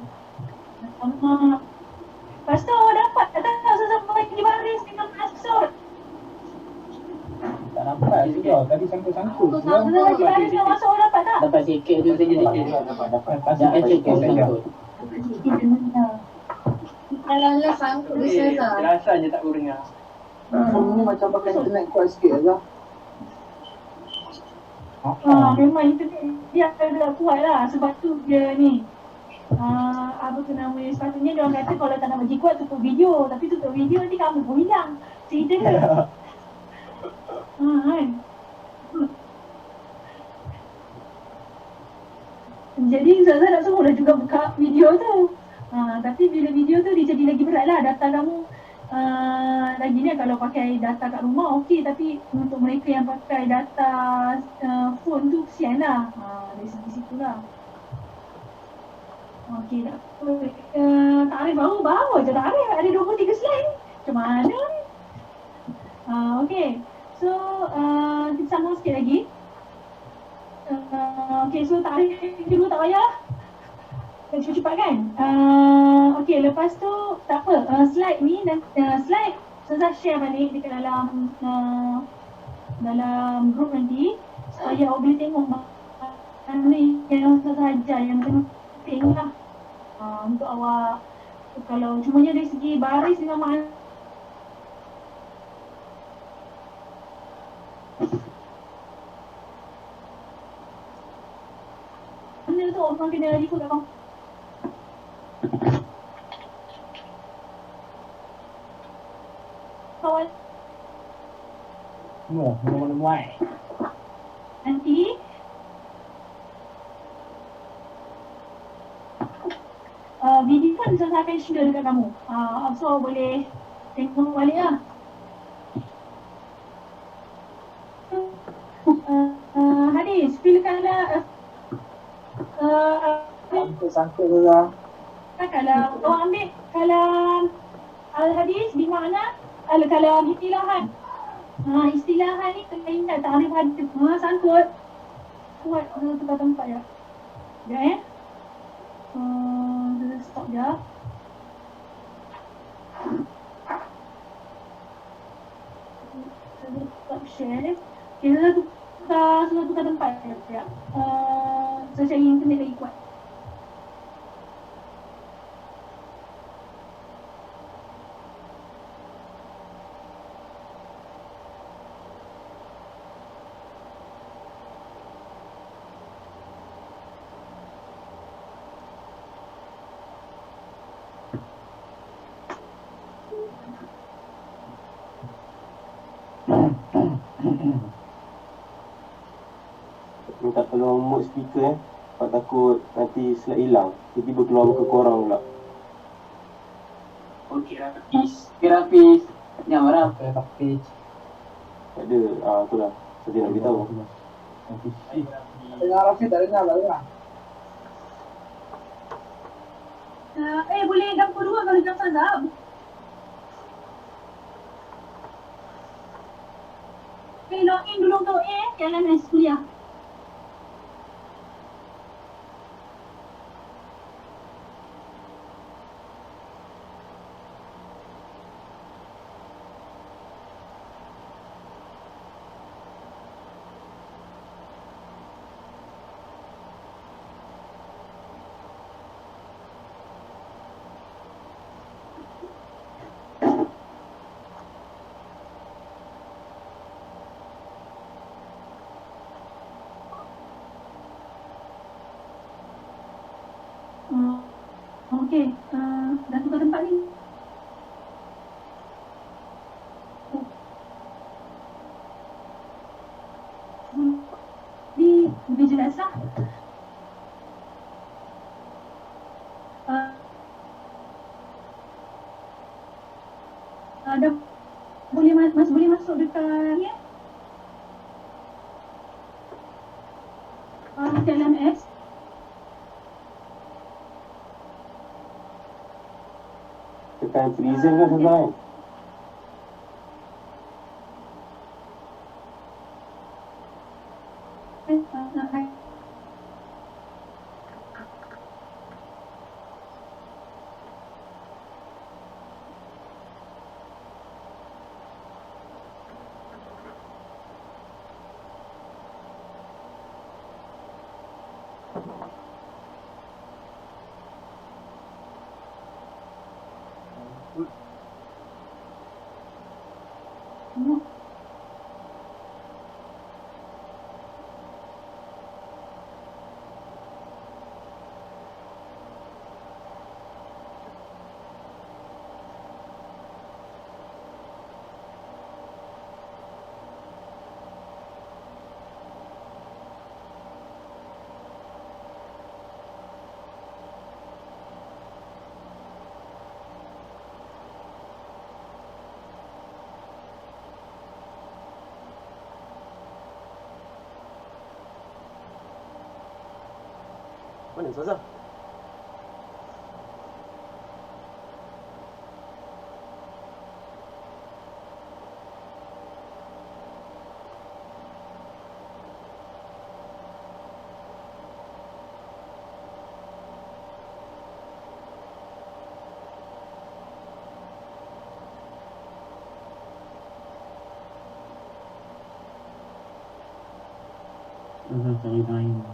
Lepas tu awak dapat tak sampai di baris dengan maksud. Tak nampak juga. Tadi sangkut-sangkut. Lagi baris dengan maksud awak dapat tak? Dapat sikit tu saja sikit. Dapat Sikit sangkut. Kalau lah sangkut Ustazah. Rasa je tak dengar. Ni macam pakai internet kuat sikit lah. Memang internet dia agak kuat lah sebab tu dia ni. Apa tu namanya, sepatutnya dia orang kata kalau tak nak bagi kuat tutup video, tapi tutup video nanti kamu pun hilang cerita dia. Kan. Jadi Ustazah nak semua dah juga buka video tu. Tapi bila video tu dia jadi lagi berat lah data kamu. Lagi ni kalau pakai data kat rumah okey, tapi untuk mereka yang pakai data phone tu kesian lah. Dari segi situ lah. Okey, tak apa. Tarikh baru je tarikh. Ada 23 slide. Macam mana ni? Okey. So, kita sambung sikit lagi. Okay, so tarikh dulu tak payah. Cepat-cepat kan? Okay, lepas tu tak apa. Slide ni dan slide Ustazah share balik dekat dalam group nanti supaya awak boleh tengok mana yang Ustazah ajar yang penting lah. Untuk awak kalau cumanya dari segi baris dengan makna tu orang kena ikut kat kamu. Kawan Mana muai. nanti video kan saya akan share dekat kamu. So boleh tengok balik lah. Hadis, pilihkanlah Sangkut tu lah. kalau awak ambil kalam al-hadis bermakna kalam istilahan. Istilahan ni kena ingat tarikh hadis. Sangkut. Kuat tukar tempat je. Sekejap kita stop je. Saya stop share. Okay, saya tukar tempat je. Saya cari internet lagi kuat. Minta tolong mute speaker sebab takut nanti slide hilang. Tiba-tiba keluar muka korang pula. Okey, Rafiz. Jangan marah. Tapi Tak ada, tu lah. Saya nak beritahu. dengar Rafi tak dengar lah. Boleh gambar dua kalau jam Ustazah. Login dulu untuk LMS kuliah. Okey, dah tukar tempat ni. Ni lebih jelas lah. Dah boleh masuk dekat ni LMS. Tekan prison kan Ustazah kan? mana Ustazah? Ustazah Saidain.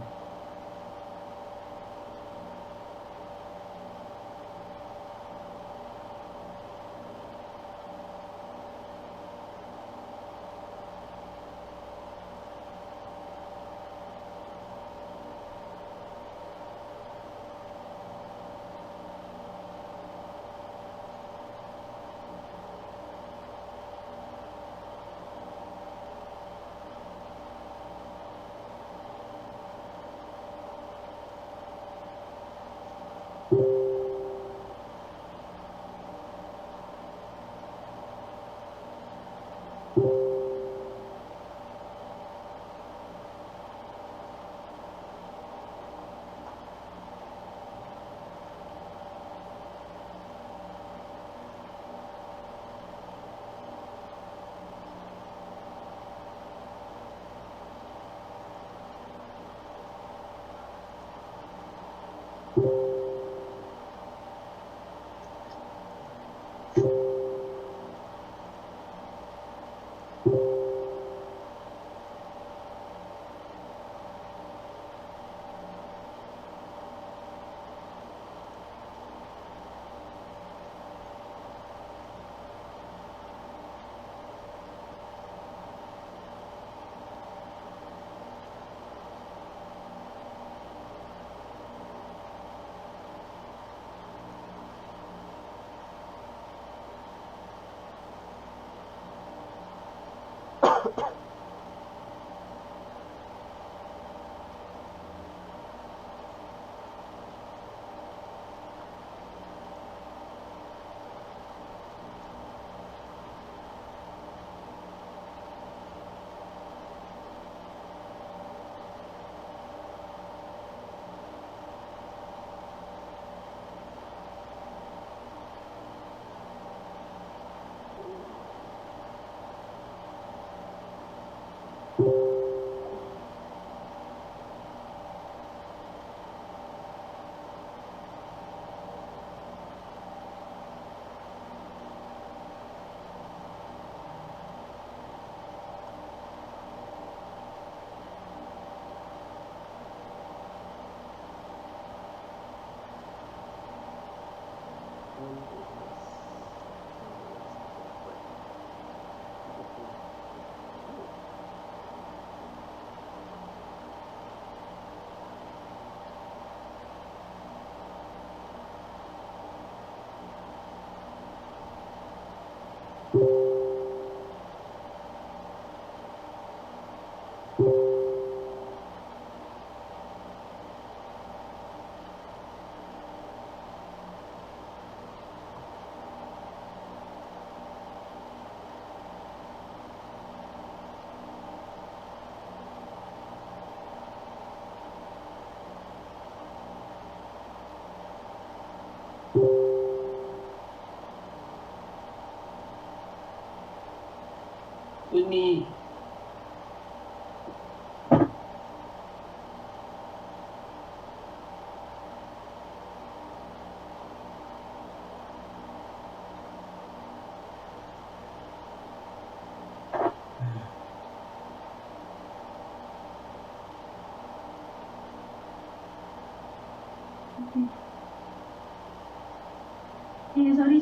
Ini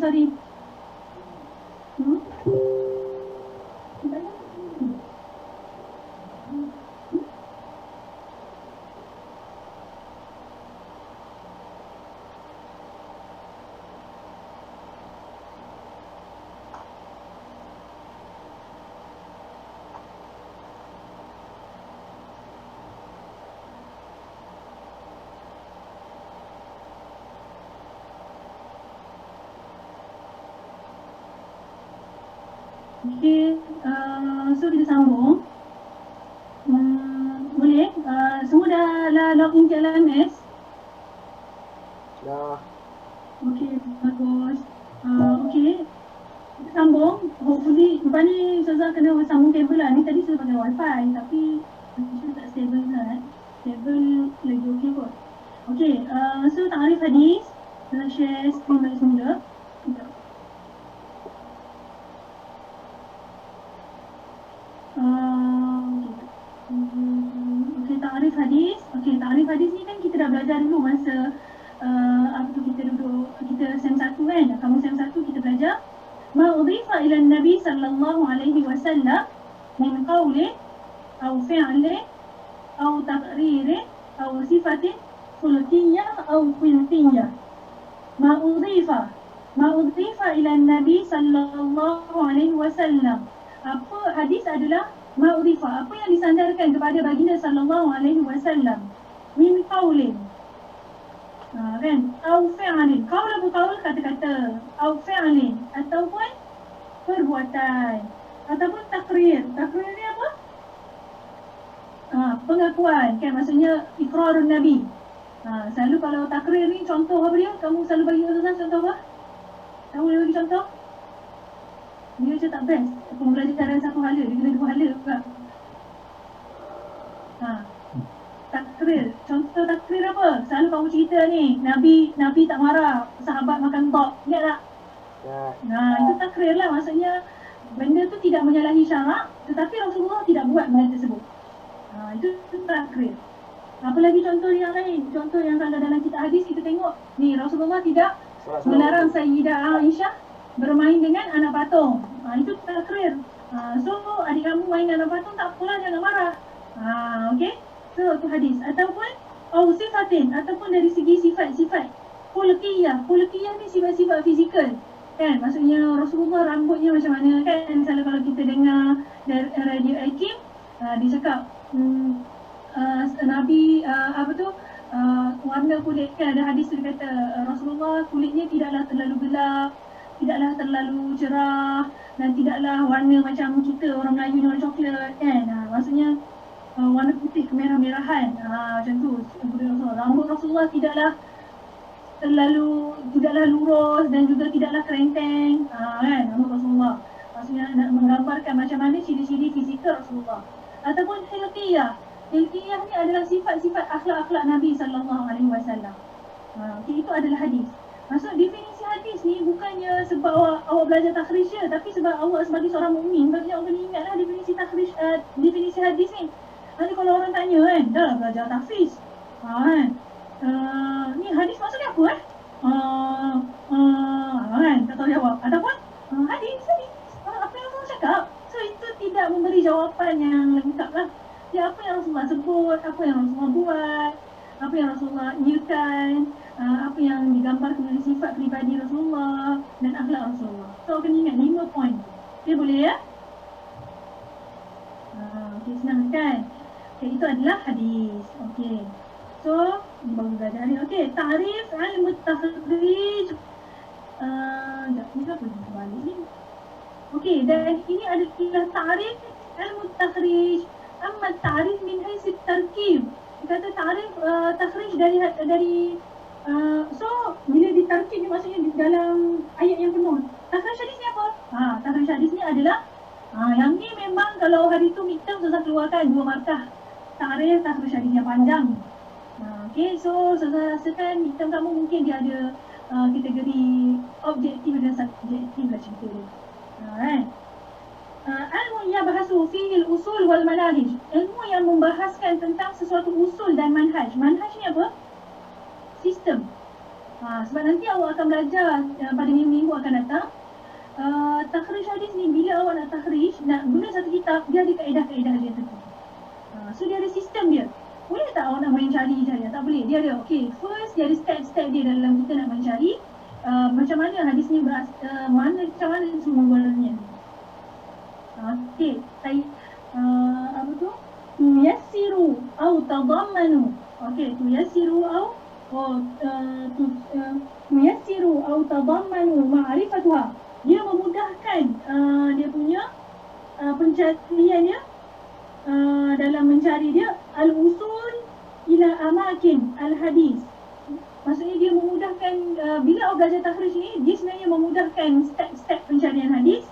Sorry. Okay, so kita sambung. Boleh? Semua dah login ke LMS? Dah. Okey, bagus. Okey. Kita sambung. Hopefully, lepas ni Ustazah kena sambung kabel lah. Ni tadi saya pakai wifi tapi macam tak stable sangat. Kabel lagi okey kot. Okey, so ta'arif hadis. Saya share screen balik semula. Sekejap. Okey, ta'arif hadis. Okey, ta'arif hadis ni kan kita dah belajar dulu masa kita duduk, kita SEM 1 kan. Kamu SEM 1 kita belajar ma udhifa ila Nabi sallallahu alaihi wasallam min qawli aw fi'li aw taqriri aw sifatin khulqiyyah aw khilqiyyah. Ma udhifa ila Nabi sallallahu alaihi wasallam. Apa hadis adalah ma udhifa, apa yang disandarkan kepada baginda sallallahu alaihi wasallam min qawlin, kan, au fi'lin. Qaul apa qaul? Kata-kata. Au fi'lin ataupun perbuatan ataupun takrir. Takrir ni apa? Pengakuan, kan, maksudnya iqrarun Nabi. Selalu kalau takrir ni contoh apa dia? Kamu selalu bagi Ustazah contoh apa? Kamu boleh bagi contoh? Dia macam tak best. Pembelajaran satu hala, dia kena dua hala juga. Takrir. Contoh takrir apa? Selalu kamu cerita ni, Nabi tak marah, sahabat makan tok. Ingat tak? Ya. Itu takrir lah. Maksudnya benda tu tidak menyalahi syarak, tetapi Rasulullah tidak buat benda tersebut. Itu takrir. Apa lagi contoh yang lain? Contoh yang kalau dalam kitab hadis kita tengok, ni Rasulullah tidak melarang Sayyidah Aisyah bermain dengan anak patung. Itu takrir. So adik kamu main anak patung tak apalah, jangan marah. Okey. So itu hadis. Ataupun sifatin, ataupun dari segi sifat-sifat khulqiyah. Khulqiyah ni sifat-sifat fizikal, kan, maksudnya Rasulullah rambutnya macam mana, kan. Misalnya kalau kita dengar dari Radio Al-Kim, dia cakap Nabi warna kulit, kan, ada hadis dia kata Rasulullah kulitnya tidaklah terlalu gelap, tidaklah terlalu cerah, dan tidaklah warna macam kita orang Melayu ni warna coklat, kan. Maksudnya warna putih kemerah-merahan, macam tu. Rambut Rasulullah tidaklah lurus dan juga tidaklah kerenteng, kan, rambut Rasulullah. Maksudnya nak menggambarkan macam mana ciri-ciri fizikal Rasulullah. Ataupun khilqiyah. Khilqiyah ni adalah sifat-sifat akhlak-akhlak Nabi sallallahu alaihi wasallam. Itu adalah hadis. Maksud definisi hadis ni bukannya sebab awak belajar takhrij je, tapi sebab awak sebagai seorang mukmin, maksudnya awak kena ingatlah definisi takhrij, definisi hadis ni. Nanti kalau orang tanya, kan, dah lah belajar tahfiz, kan, ni hadis maksudnya apa, kan, tak tahu jawab. Ataupun hadis, apa yang Rasulullah cakap. So itu tidak memberi jawapan yang lengkap lah. Ya, apa yang Rasulullah sebut, apa yang Rasulullah buat, apa yang Rasulullah nyatakan, apa yang digambarkan oleh sifat peribadi Rasulullah dan akhlak Rasulullah. So kena ingat 5 poin. Okay, boleh ya? Okay, senang kan? Okay, itu adalah hadis. Okay, so baru belajar ni. Okay, ta'rif al-mutakhrij. Ni apa ni balik ni? Okay, dan ini adalah ta'rif al-mutakhrij. Amma ta'rif min haysi tarkib. Kata ta'rif takhrij dari so bila ditarkib ni maksudnya di dalam ayat yang penuh. Takhrij hadis ni apa? Takhrij hadis ni adalah yang ni memang kalau hari tu midterm Ustazah keluarkan 2 markah. Takhrij hadis yang panjang. Okay, so Ustazah rasakan midterm kamu mungkin dia ada kategori objektif dan subjektif lah cerita dia. Kan? Ilmu yang bahasu fihi al-usul wal manahij. Ilmu yang membahaskan tentang sesuatu usul dan manhaj. Manhaj ni apa? Sistem. Sebab nanti awak akan belajar pada minggu-minggu akan datang. Takhrij hadis ni, bila awak nak takhrij, nak guna satu kitab, dia ada kaedah-kaedah dia tu. So dia ada sistem dia. Boleh tak awak nak main cari je? Tak boleh. Dia ada, okay, first dia ada step-step dia dalam kita nak mencari macam mana hadis ni macam mana semua golongannya. Okay, apa tu? Tuyassiru au tadammanu. Okay, tuyassiru au tuyassiru au tadammanu ma'rifatuha. Dia memudahkan dia punya pencariannya dalam mencari dia al-usul ila amakin al-hadis. maksudnya dia memudahkan bila awak belajar takhrij ni, dia sebenarnya memudahkan step-step pencarian hadis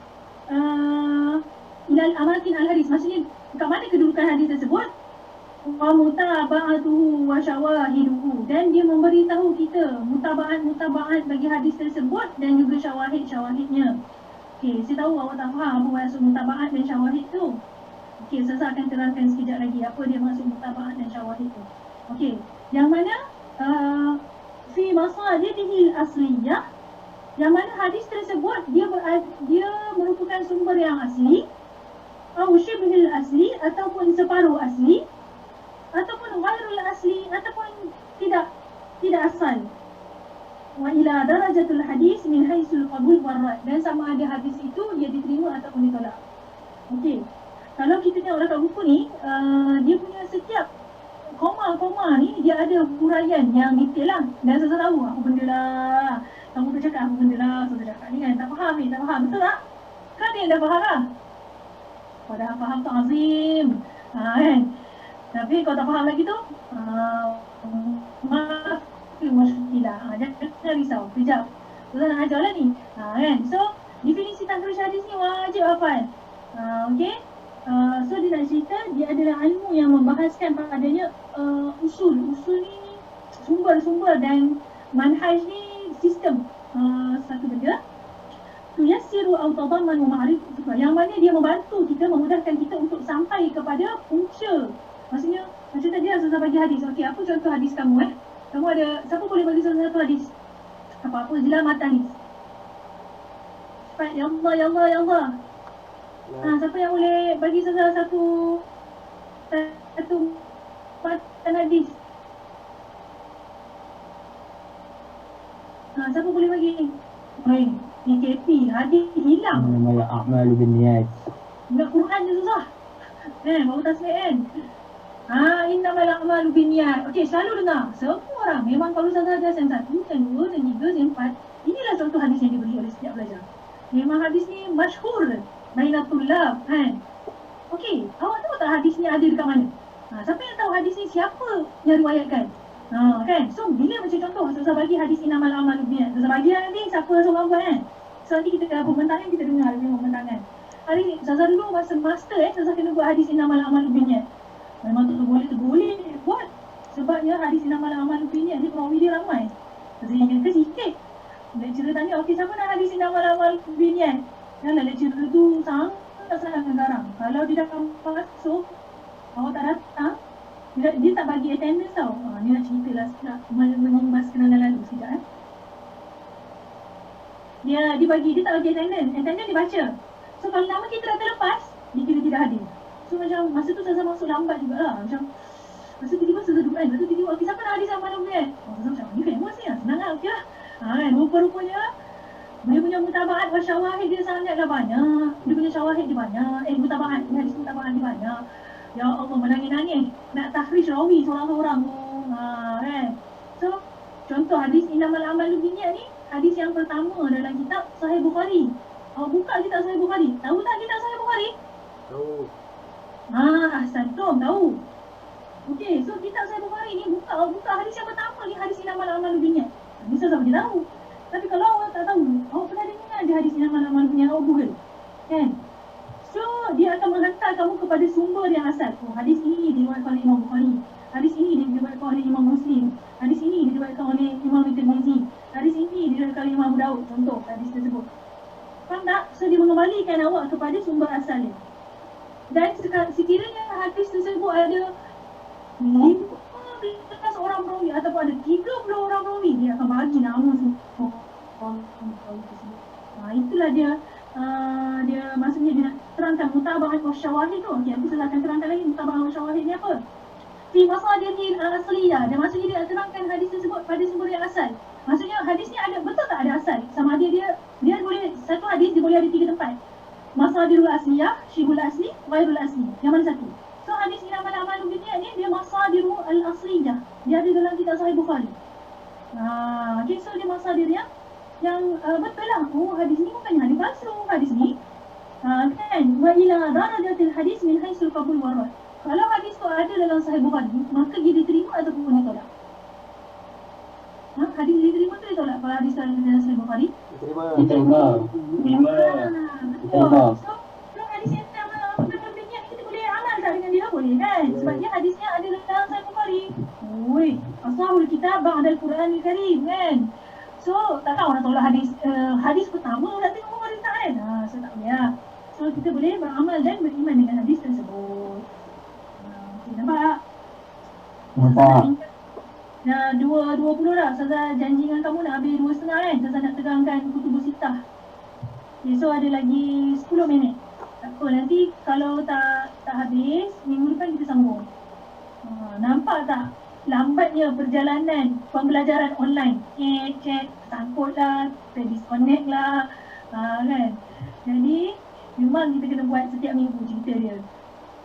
ilal amakin al-hadis. Maksudnya kat mana kedudukan hadis tersebut, wa mutaba'atuhu wa syawahiduhu, dan dia memberitahu kita mutaba'at bagi hadis tersebut dan juga syawahid-syawahidnya. Okey, saya tahu awak tak faham apa maksud mutaba'at dan syawahid tu. Okey, saya akan terangkan sekejap lagi apa dia maksud mutaba'at dan syawahid tu. Okey, yang mana fi masadihil asliyah, yang mana hadis tersebut dia merupakan sumber yang asli, atau syibhil asli, ataupun separuh asli, ataupun ghairul asli, ataupun tidak asal. Wa ila darajatul hadis min haisul qabul wal rad, dan sama ada hadis itu dia diterima ataupun ditolak. Okey, kalau kita tengok dekat buku ni, dia punya setiap koma-koma ni dia ada huraian yang detail lah. Dan saya tahu apa benda lah, kamu tu cakap apa benda lah, saya cakap ni kan tak faham ni, tak faham, betul tak? Kan dia dah faham lah. Kau dah faham tu azim, kan? Tapi kau tak faham lagi tu, maaf, muskilah. Jangan risau, kejap Ustaz nak ajar lah ni, kan? So, definisi takhrij hadis ni wajib hafal. Okay? So dia nak cerita, dia adalah ilmu yang membahaskan padanya usul ni, sumber-sumber, dan manhaj ni sistem. Satu benda tuyassiru aw tadammanu ma'rifah, yang mana dia membantu kita, memudahkan kita untuk sampai kepada punca. Maksudnya macam tadi lah Ustazah bagi hadis. Okey, apa contoh hadis kamu Kamu ada, siapa boleh bagi satu hadis? Apa-apa je lah mata hadis. Cepat, ya Allah, ya Allah, ya Allah. Siapa yang boleh bagi satu matan hadis? Siapa boleh bagi? PKP, hadis hilang. Innamal a'malu binniyat. Ingat Quran je susah. Baru tasbih kan? Innamal a'malu binniyat. Okey, selalu dengar. Semua orang memang kalau Ustazah ajar sen 1, sen 2, sen 3, sen 4, inilah contoh hadis yang diberi oleh setiap pelajar. Memang hadis ni masyhur bainatul lab, kan? Okey, awak tahu tak hadis ni ada dekat mana? Siapa yang tahu hadis ni, siapa yang riwayatkan? Kan? So, bila macam contoh, Ustazah bagi hadis innamal a'malu binniyat. Ustazah bagi nanti siapa seorang buat kan? So, nanti kita pembentangan, kita dengar dia pembentangan. Hari ni, Ustazah dulu masa master Ustazah kena buat hadis innamal a'malu binniyat. Memang tak boleh buat. Sebabnya hadis innamal a'malu binniyat ni perawi dia ramai. Ustazah ingatkan sikit. Lecturer tanya, okey siapa nak hadis innamal a'malu binniyat? Janganlah lecturer tu sangat garang. Kalau dia dah masuk, awak tak datang, dia tak bagi attendance tau. Ni nak cerita lah, nak mengimbas kenangan lalu sekejap Dia tak bagi attendance dia baca. So kalau nama kita dah terlepas, dia kira tidak hadir. So macam masa tu Ustazah masuk lambat jugalah. Macam masa tiba-tiba Ustazah duduk kan, lepas tu tiba-tiba, okey siapa nak hadis yang malam ni kan? Ustazah macam, ni famous ni lah, senang lah, okey lah. Kan, rupa-rupanya dia punya mutaba'at wa syawahid dia sangatlah banyak. Dia punya syawahid dia banyak. Mutaba'at, hadis mutaba'at dia banyak. Ya Allah, menangis-nangis nak takhrij rawi seorang-seorang tu. Kan? So, contoh hadis innamal a'malu binniyat ni, hadis yang pertama dalam kitab Sahih Bukhari. Awak buka kitab Sahih Bukhari. Tahu tak kitab Sahih Bukhari? Tahu. Ahsantum, tahu. Okey, so kitab Sahih Bukhari ni buka hadis yang pertama ni, hadis innamal a'malu binniyat. Ni Ustazah bagi tahu. Tapi kalau awak tak tahu, awak pernah dengar ada hadis innamal a'malu binniyat, awak Google. Kan? So, dia akan menghantar kamu kepada sumber yang asal. Hadis ini diriwayatkan oleh Imam Bukhari. Hadis ini diriwayatkan oleh Imam Muslim. Hadis ini diriwayatkan oleh Imam Tirmizi. Hadis ini diriwayatkan oleh Imam Abu Daud. Contoh hadis tersebut. Faham tak? So, dia mengembalikan awak kepada sumber asalnya. Dan sekiranya hadis tersebut ada 15 orang perawi ataupun ada 30 orang perawi, dia akan bagi nama semua orang perawi tersebut. Itulah dia maksudnya dia nak terangkan mutaba'at wa syawahid tu. Okey, nanti saya akan terangkan lagi mutaba'at wa syawahid ni apa. Fi masadihil asliyah, dan maksudnya dia nak terangkan hadis tersebut pada sumber yang asal. Maksudnya hadis ni ada, betul tak ada asal? Sama ada dia boleh, satu hadis dia boleh ada 3 tempat. Masadirul asliyah, syibul asli, ghairul asli. Yang mana satu? So hadis innamal a'malu binniyat ni dia masadirul asliyah. Dia ada dalam kitab Sahih Bukhari. Okay, so dia masadir yang betul lah. Hadis ni bukannya hadis palsu. Hadis ni kan, wa ila darajatil hadis min haisul qabul wa rad. Kalau hadis tu ada dalam Sahih Bukhari, maka dia diterima ataupun ditolak. Hadis diterima tu dia tolak kalau hadis dalam Sahih Bukhari? Diterima. Diterima. Diterima. Diterima. So hadis yang nama ni kita boleh amal tak dengan dia? Boleh kan? Sebab dia hadisnya ada dalam Sahih Bukhari. Oi, asahul kitab ba'dal Quranil Karim kan? So tak tahu orang tolak hadis pertama nak tengok Bukhari tak kan? So tak boleh lah. So kita boleh beramal dan beriman dengan hadis tersebut. Okay, nampak? Nampak. Dah 2.20 dah. Ustazah janji dengan kamu nak habis 2.30 kan? Ustazah nak tegangkan Kutubus Sittah. Okay, so ada lagi 10 minit. Tak apa, nanti kalau tak habis, minggu depan kita sambung. Nampak tak? Lambatnya perjalanan pembelajaran online. Chat, sangkut lah, disconnect lah. Kan? Jadi, memang kita kena buat setiap minggu cerita dia.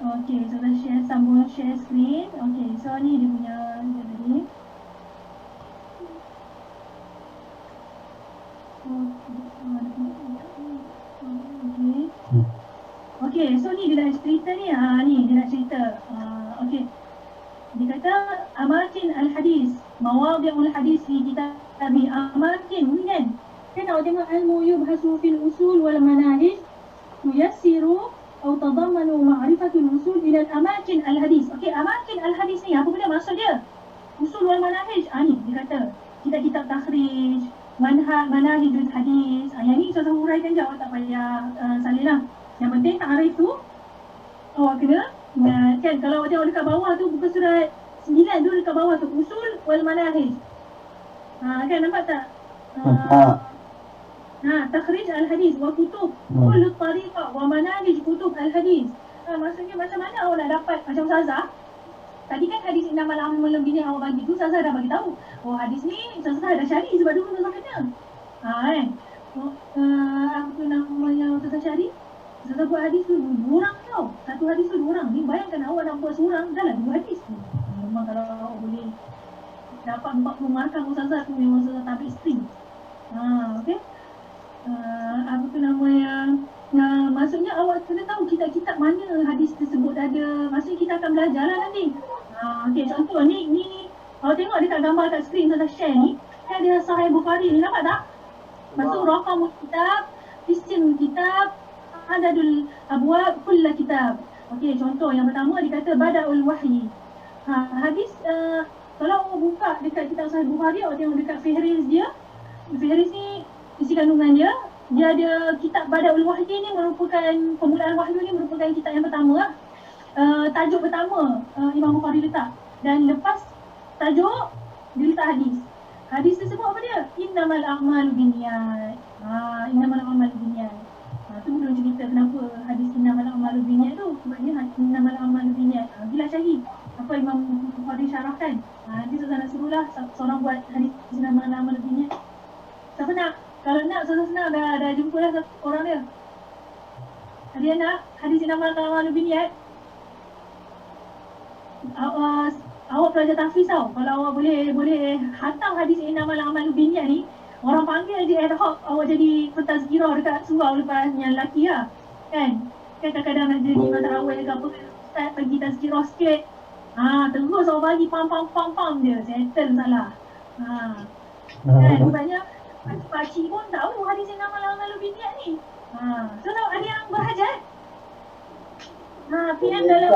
Okay, so kita sambung share screen. Okay, so ni dia punya tadi. Okay, so ni dia nak cerita ni. Ni dia nak cerita. Okay. Dia kata amakin al-hadis, mawadi'ul hadis fi kitabi amakin ni kan. Kan awak tengok ilmu yubhasu fil usul wal manahij tuyassiru atau tadammanu ma'rifatul usul ila amakin al-hadis. Okey, amakin al-hadis ni apa benda maksud dia? Usul wal manahij. Ni dia kata kitab-kitab takhrij, manahijul hadis. Yang ni saya huraikan je, awak tak payah salin lah. Yang penting takrif tu awak kena ingat kan. Kalau awak tengok dekat bawah tu buku surat 9 tu dekat bawah tu usul wal manahij. Kan nampak tak? Takhrij al-hadis wa kutub kullu tariqah wa manahij kutub al-hadis. Maksudnya macam mana awak nak dapat macam Ustazah? Tadi kan hadis innamal a'malu binniyat awak bagi tu, Ustazah dah bagi tahu. Oh hadis ni Ustazah dah cari sebab dulu Ustazah kena. Kan? Apa tu namanya Ustazah cari? Ustazah buat hadis tu 2 orang tau. Satu hadis tu 2 orang. Ni bayangkan awak nak buat seorang dah lah 2 hadis tu. Memang kalau awak boleh dapat 40 markah Ustazah tu memang Ustazah tak habis string. Okey. Apa tu namanya, maksudnya awak kena tahu kitab-kitab mana hadis tersebut ada. Maksudnya kita akan belajar lah nanti. Okey, contoh ni awak tengok dekat gambar kat skrin Ustazah share ni, kan ada Sahih Bukhari ni, nampak tak? Maksud raqamul kitab, isim kitab, adadul abwab kull kitab. Okey, contoh yang pertama dia kata badaul wahyi. Hadis kalau awak buka dekat kitab Sahih Bukhari, awak tengok dekat fihris dia. Fihris ni isi kandungan dia ada kitab Badaul Wahyi ni merupakan permulaan wahyu ni merupakan kitab yang pertama lah. Tajuk pertama Imam Bukhari letak, dan lepas tajuk dia letak hadis. Hadis tersebut apa dia? Innamal a'malu binniyat. Innamal a'malu binniyat. Tu belum cerita kenapa hadis innamal a'malu binniyat tu. Sebabnya innamal a'malu binniyat. Bila syahid apa Imam Bukhari syarahkan. Nanti Ustazah nak suruhlah seorang buat hadis innamal a'malu binniyat. Siapa nak? Kalau nak, senang dah jumpa lah satu orang dia. Ada yang nak hadis innamal a'malu binniyat? Awak pelajar tahfiz tau. Kalau awak boleh hantam hadis innamal a'malu binniyat ni, orang panggil je ad hoc awak jadi pentazkirah dekat surau lepas yang lelaki lah. Kan kadang-kadang nak jadi imam tarawih ke apa, ustaz pergi tazkirah sikit. Terus awak bagi pam je, settle salah. Kan sebabnya pakcik pun tahu hadis innamal a'malu binniyat ni. So tahu ada yang berhajat. PM dalam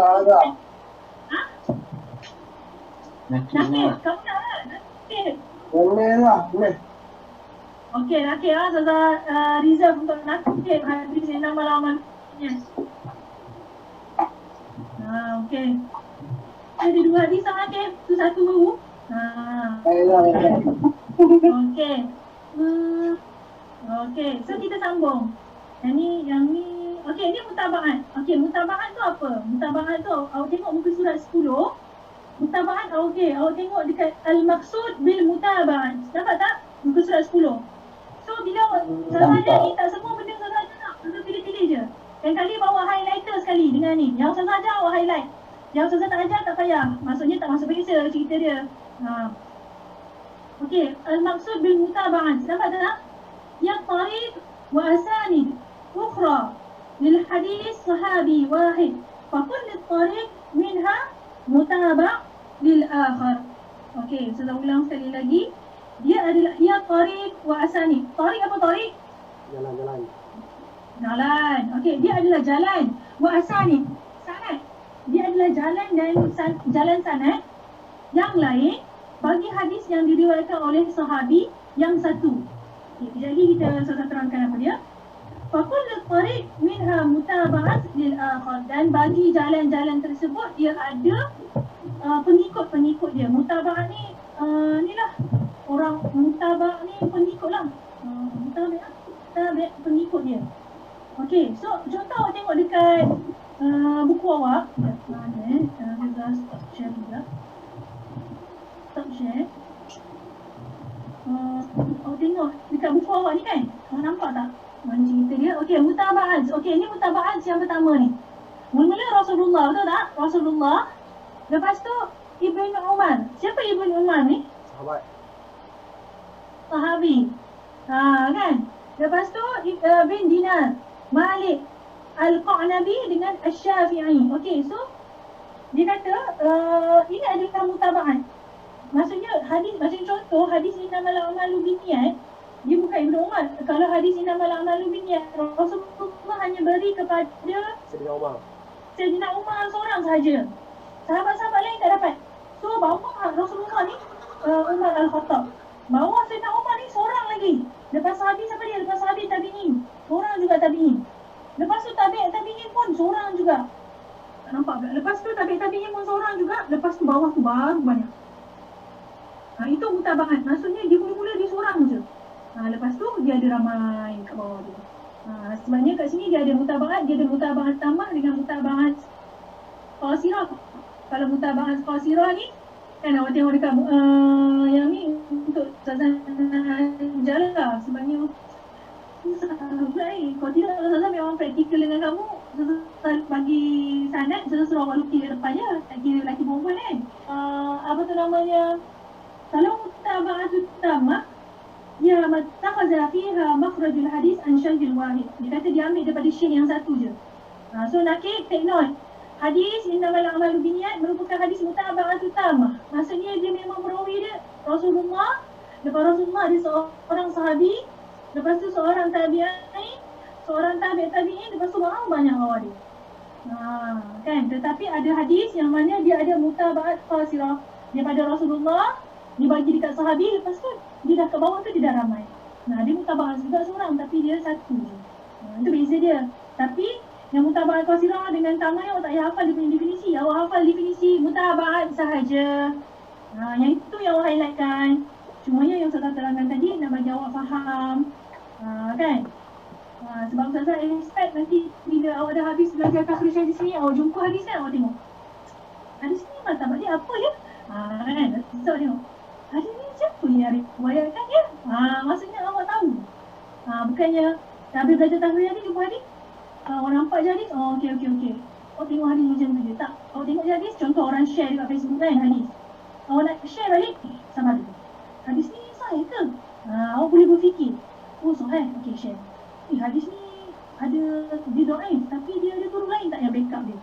Nakir, kamu nak lah? Nakir. Boleh lah, boleh. Okey, Nakir lah. Ustazah reserve untuk Nakir hadis innamal a'malu binniyat. Okey. Ada 2 hadis lah Nakir. Tu satu baru. Baiklah. Okey. Okey, so kita sambung. Yang ni, okey, ni mutabaat. Okey, mutabaat tu apa? Mutabaat tu, awak tengok muka surat 10. Mutabaat, okey, awak tengok dekat al-maqsud bil mutabaat. Nampak tak? Muka surat 10. So, bila awak Ustazah ni, tak semua benda Ustazah nak. Ustazah pilih-pilih je. Yang kali bawa highlighter sekali dengan ni. Yang Ustazah ajar, awak highlight. Yang Ustazah tak ajar, tak payah. Maksudnya tak masuk periksa cerita dia. Okey, al-maqsud bil mutabaat. Nampak tak? Yang tariq wa asanid ukhra lil hadis sahabi wahid. Fa kullu tariq minha mutaba' lil akhar. Okey, saya ulang sekali lagi. Dia adalah tariq wa asanid. Tariq apa tariq? Jalan-jalan. Jalan. Okey, dia adalah jalan. Wa asanid. Sanad. Dia adalah jalan dan jalan sanad yang lain bagi hadis yang diriwayatkan oleh sahabi yang satu. Okay, jadi kita susah terangkan apa dia. Fakul tariq minha mutaba'at lil akhar, dan bagi jalan-jalan tersebut dia ada pengikut-pengikut dia. Mutaba'at ni ni lah orang mutaba'at ni pengikut lah. Mutaba'at pengikut dia. Okey, so contoh awak tengok dekat buku awak. Kita stop share juga. Stop share. Awak tengok dekat buku awak ni kan? Awak nampak tak? Mana cerita dia? Okey, mutaba'at. Okey, ni mutaba'at yang pertama ni. Mula-mula Rasulullah, betul tak? Rasulullah. Lepas tu Ibn Umar. Siapa Ibn Umar ni? Sahabat. Sahabi. Kan? Lepas tu bin Dinar, Malik, Al-Qa'nabi dengan Asy-Syafi'i. Okey, so dia kata ini adalah mutaba'at. Maksudnya hadis, macam contoh hadis innamal a'malu binniyat, dia bukan Ibn Umar. Kalau hadis innamal a'malu binniyat, Rasulullah hanya beri kepada Sayyidina Umar seorang sahaja. Sahabat-sahabat lain tak dapat. So bawah Rasulullah ni Umar Al-Khattab. Bawah Sayyidina Umar ni seorang lagi. Lepas sahabi siapa dia? Lepas sahabi tabi'in. Seorang juga tabi'in. Lepas tu tabi'in pun seorang juga. Tak nampak tak? Lepas tu tabi'in pun seorang juga. Lepas tu bawah tu baru banyak. Itu mutaba'at. Maksudnya dia mula-mula dia seorang je. Lepas tu dia ada ramai kat bawah dia. Sebenarnya kat sini dia ada mutaba'at. Dia ada mutaba'at tamah dengan mutaba'at qasirah. Kalau mutaba'at qasirah ni kan awak tengok dekat yang ni untuk Ustazah Jala. Sebenarnya susah ni. Kalau tidak Ustazah memang praktikal dengan kamu. Ustazah bagi sanad, Ustazah suruh awak lukis depan je. Tak kira lelaki perempuan kan. Apa tu namanya, kalau mutaba'at tamah, ya mattakhadha fiha makhrajul hadis an syahil wahid. Dia kata dia ambil daripada syekh yang satu je. So nakik take note. Hadis innamal a'malu binniyat merupakan hadis mutaba'at tamah. Maksudnya dia memang perawi dia Rasulullah. Lepas Rasulullah ada seorang sahabi, lepas tu seorang tabi'in, seorang tabi'in, lepas tu banyak bawah dia. Kan, tetapi ada hadis yang mana dia ada mutaba'at qasirah daripada Rasulullah, dia bagi dekat sahabi, lepas tu dia dah ke bawah tu dia dah ramai. Dia mutaba'at juga seorang tapi dia satu je. Itu beza dia. Tapi yang mutaba'at qasirah dengan tamah awak tak payah hafal dia punya definisi. Awak hafal definisi mutaba'at sahaja. Yang itu yang awak highlightkan. Cumanya yang Ustazah terangkan tadi nak bagi awak faham. Kan? Sebab Ustazah expect nanti bila awak dah habis belajar takhrij hadis ni, awak jumpa hadis kan, awak tengok hadis ni martabat dia apa ya? Kan? So tengok hadis ni siapa yang riwayatkan dia? Maksudnya awak tahu. Bukannya habis belajar takhrij hadis jumpa hadis, awak nampak je hadis, okey. Awak tengok hadis macam tu je. Tak, awak tengok je hadis, contoh orang share dekat Facebook kan hadis. Awak nak share balik, sama ada. Hadis ni sahih ke? Awak boleh berfikir, oh sahih, okey share. Hadis ni ada dia dhaif tapi dia ada guru lain tak yang backup dia.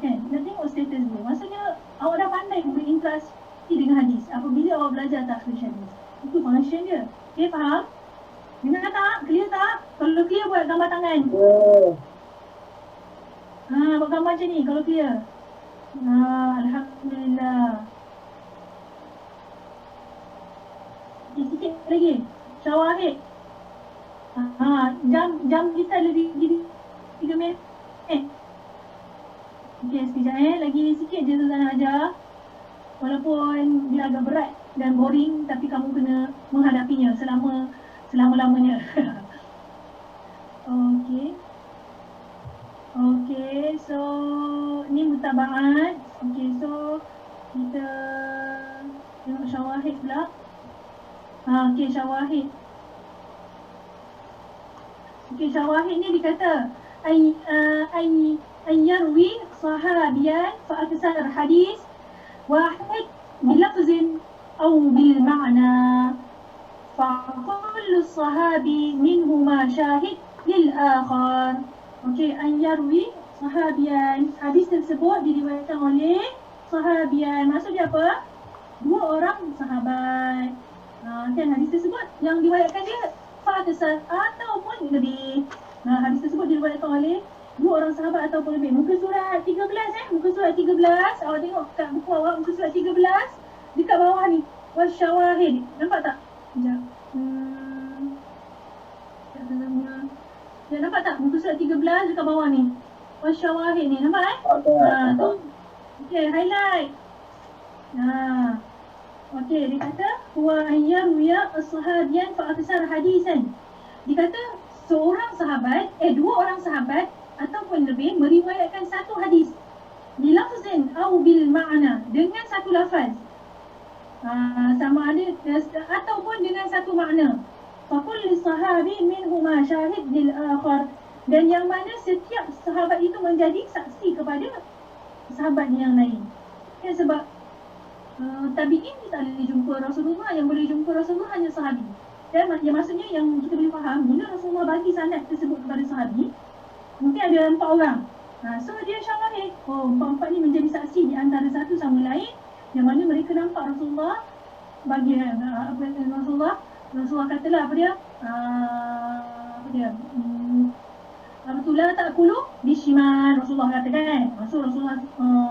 Kan? Nak tengok status dia. Maksudnya awak dah pandai berinteraksi dengan hadis apabila awak belajar takhrij hadis. Itu function dia. Okey, faham? Dengar tak? Clear tak? Kalau clear buat gambar tangan. Buat gambar macam ni kalau clear. Alhamdulillah. Sikit lagi. Syawahid. Jam kita lebih 3 minit. Okey, sekejap lagi sikit je Ustazah nak ajar. Walaupun dia agak berat dan boring, tapi kamu kena menghadapinya selama-lamanya. Okey, so ni mutaba'at. Okey, so kita tengok syawahid pula. Okey, syawahid. Okey, syawahid ni dikata ay yarwi sahabiyan fa aksar hadis wahid bilafzin aw bil ma'na fa kullu sahabi minhuma syahid lil akhar. Okey, ay yarwi sahabiyan, hadis tersebut diriwayatkan oleh sahabiyan. Maksudnya apa? Dua orang sahabat. Kan hadis tersebut yang diriwayatkan dia Fatisah ataupun lebih. Hadis tersebut diriwayatkan oleh 2 orang sahabat ataupun lebih. Muka surat 13 muka surat 13. Awak tengok kat buku awak muka surat 13 dekat bawah ni. Wasyawahid. Nampak tak? Sekejap. Nampak tak muka surat 13 dekat bawah ni? Wasyawahid ni. Nampak tu. Okey, highlight. Okey, dia kata wa ayyaruya as-sahabiyan fa aksar hadisan. Dia kata seorang sahabat, 2 orang sahabat ataupun lebih meriwayatkan satu hadis. Bilafzin au bil ma'na, dengan satu lafaz. Sama ada ataupun dengan satu makna. Fa kullu sahabi minhuma syahid lil akhar. Dan yang mana setiap sahabat itu menjadi saksi kepada sahabat yang lain. Ya, sebab tabi'in kita boleh jumpa Rasulullah, yang boleh jumpa Rasulullah hanya sahabi. Dan maksudnya yang kita boleh faham, bila Rasulullah bagi sanad tersebut kepada sahabi, mungkin ada 4 orang. So dia syawahid. 4 ni menjadi saksi di antara satu sama lain, yang mana mereka nampak Rasulullah bagi Rasulullah katalah apa dia? Rasulullah tak kulu bishiman, Rasulullah kata kan. Rasulullah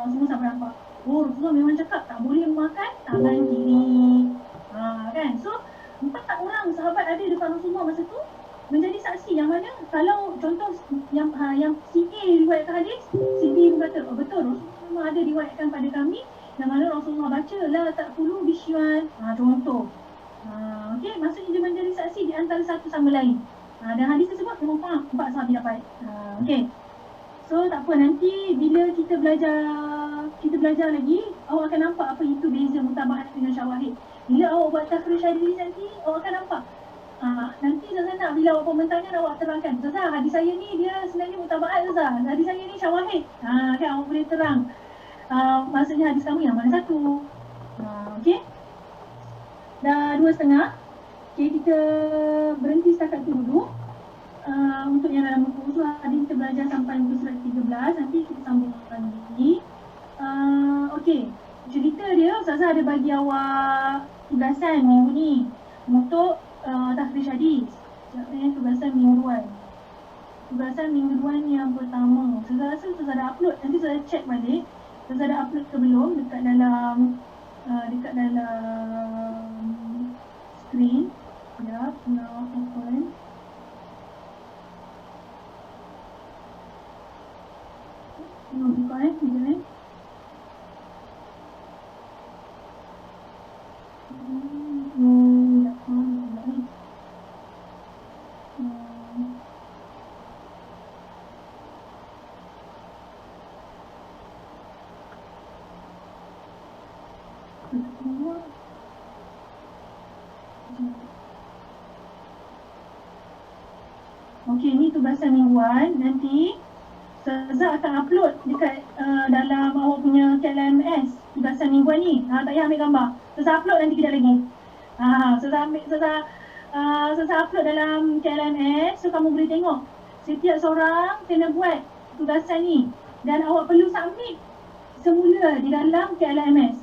semua sampai nampak. Rasulullah memang cakap tak boleh makan tangan kiri. Kan? So 4 orang sahabat ada depan Rasulullah masa tu menjadi saksi, yang mana kalau contoh yang si A riwayatkan hadis, si B berkata, betul Rasulullah memang ada riwayatkan pada kami yang mana Rasulullah baca la ta'kulu bishiman. Contoh. Okey, maksudnya dia menjadi saksi di antara satu sama lain. Dan hadis tersebut memang 4 sahabat dapat. Okey. So tak apa, nanti bila kita belajar lagi, awak akan nampak apa itu beza mutabaat dengan syawahid. Bila awak buat takhrij hadis nanti, awak akan nampak. Nanti Zazana bila awak bertanya, awak terangkan, Zazana hadis saya ni dia sebenarnya mutabaat Zazana, hadis saya ni syawahid. Kan awak boleh terang. Maksudnya hadis kamu yang mana satu. Okey. Dah 2.30. Okey, kita berhenti setakat tu dulu. Untuk yang dalam buku usul hadis kita belajar sampai muka surat 13. Nanti kita sambungkan lagi. Okey, cerita dia Ustazah ada bagi awak tugasan minggu ni untuk takhrij hadis. Tugasan mingguan. Tugasan mingguan yang pertama. Ustazah rasa Ustazah dah upload. Nanti Ustazah check balik Ustazah dah upload ke belum dekat dalam screen. Sekejap, nak open. Buka sekejap Okey, ni tugasan mingguan. Nanti Ustazah akan upload dekat dalam awak punya KLMS tugasan mingguan ni. Tak payah ambil gambar. Ustazah upload nanti kejap lagi. Ustazah upload dalam KLMS, so kamu boleh tengok. Setiap seorang kena buat tugasan ni dan awak perlu submit semula di dalam KLMS.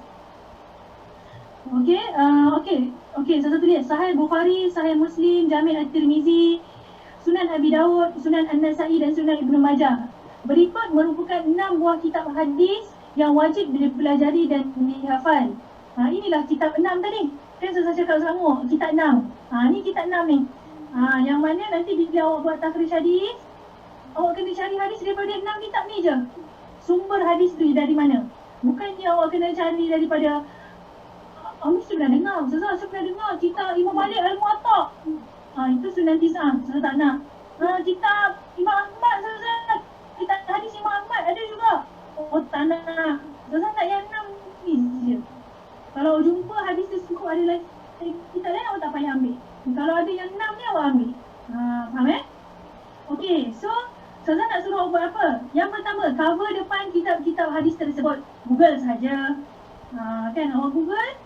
Okey, Ustazah tulis Sahih Bukhari, Sahih Muslim, Jami' At-Tirmizi, Sunan Abi Dawud, Sunan An-Nasa'i dan Sunan Ibnu Majah. Berikut merupakan 6 buah kitab hadis yang wajib dipelajari dan dihafal. Inilah kitab 6 tadi. Kan saya cakap sama, kitab 6. Ni kitab 6 ni. Yang mana nanti bila awak buat takhrij hadis, awak kena cari hadis daripada 6 kitab ni je. Sumber hadis tu dari mana? Bukannya awak kena cari daripada mesti pernah dengar. Saya pernah dengar kitab Imam Malik Al-Muwatta. Itu Sunan Tis'ah. Saya tak nak. Kitab Imam Ahmad, saya kitab hadis Imam Ahmad ada juga. Tak nak. Saya nak yang 6 ni je. Kalau jumpa hadis tersebut ada lagi kitab lain, awak tak payah ambil. Kalau ada yang 6 ni, awak ambil. Faham Okey, so Ustazah nak suruh awak buat apa? Yang pertama, cover depan kitab-kitab hadis tersebut. Google saja. Kan awak Google,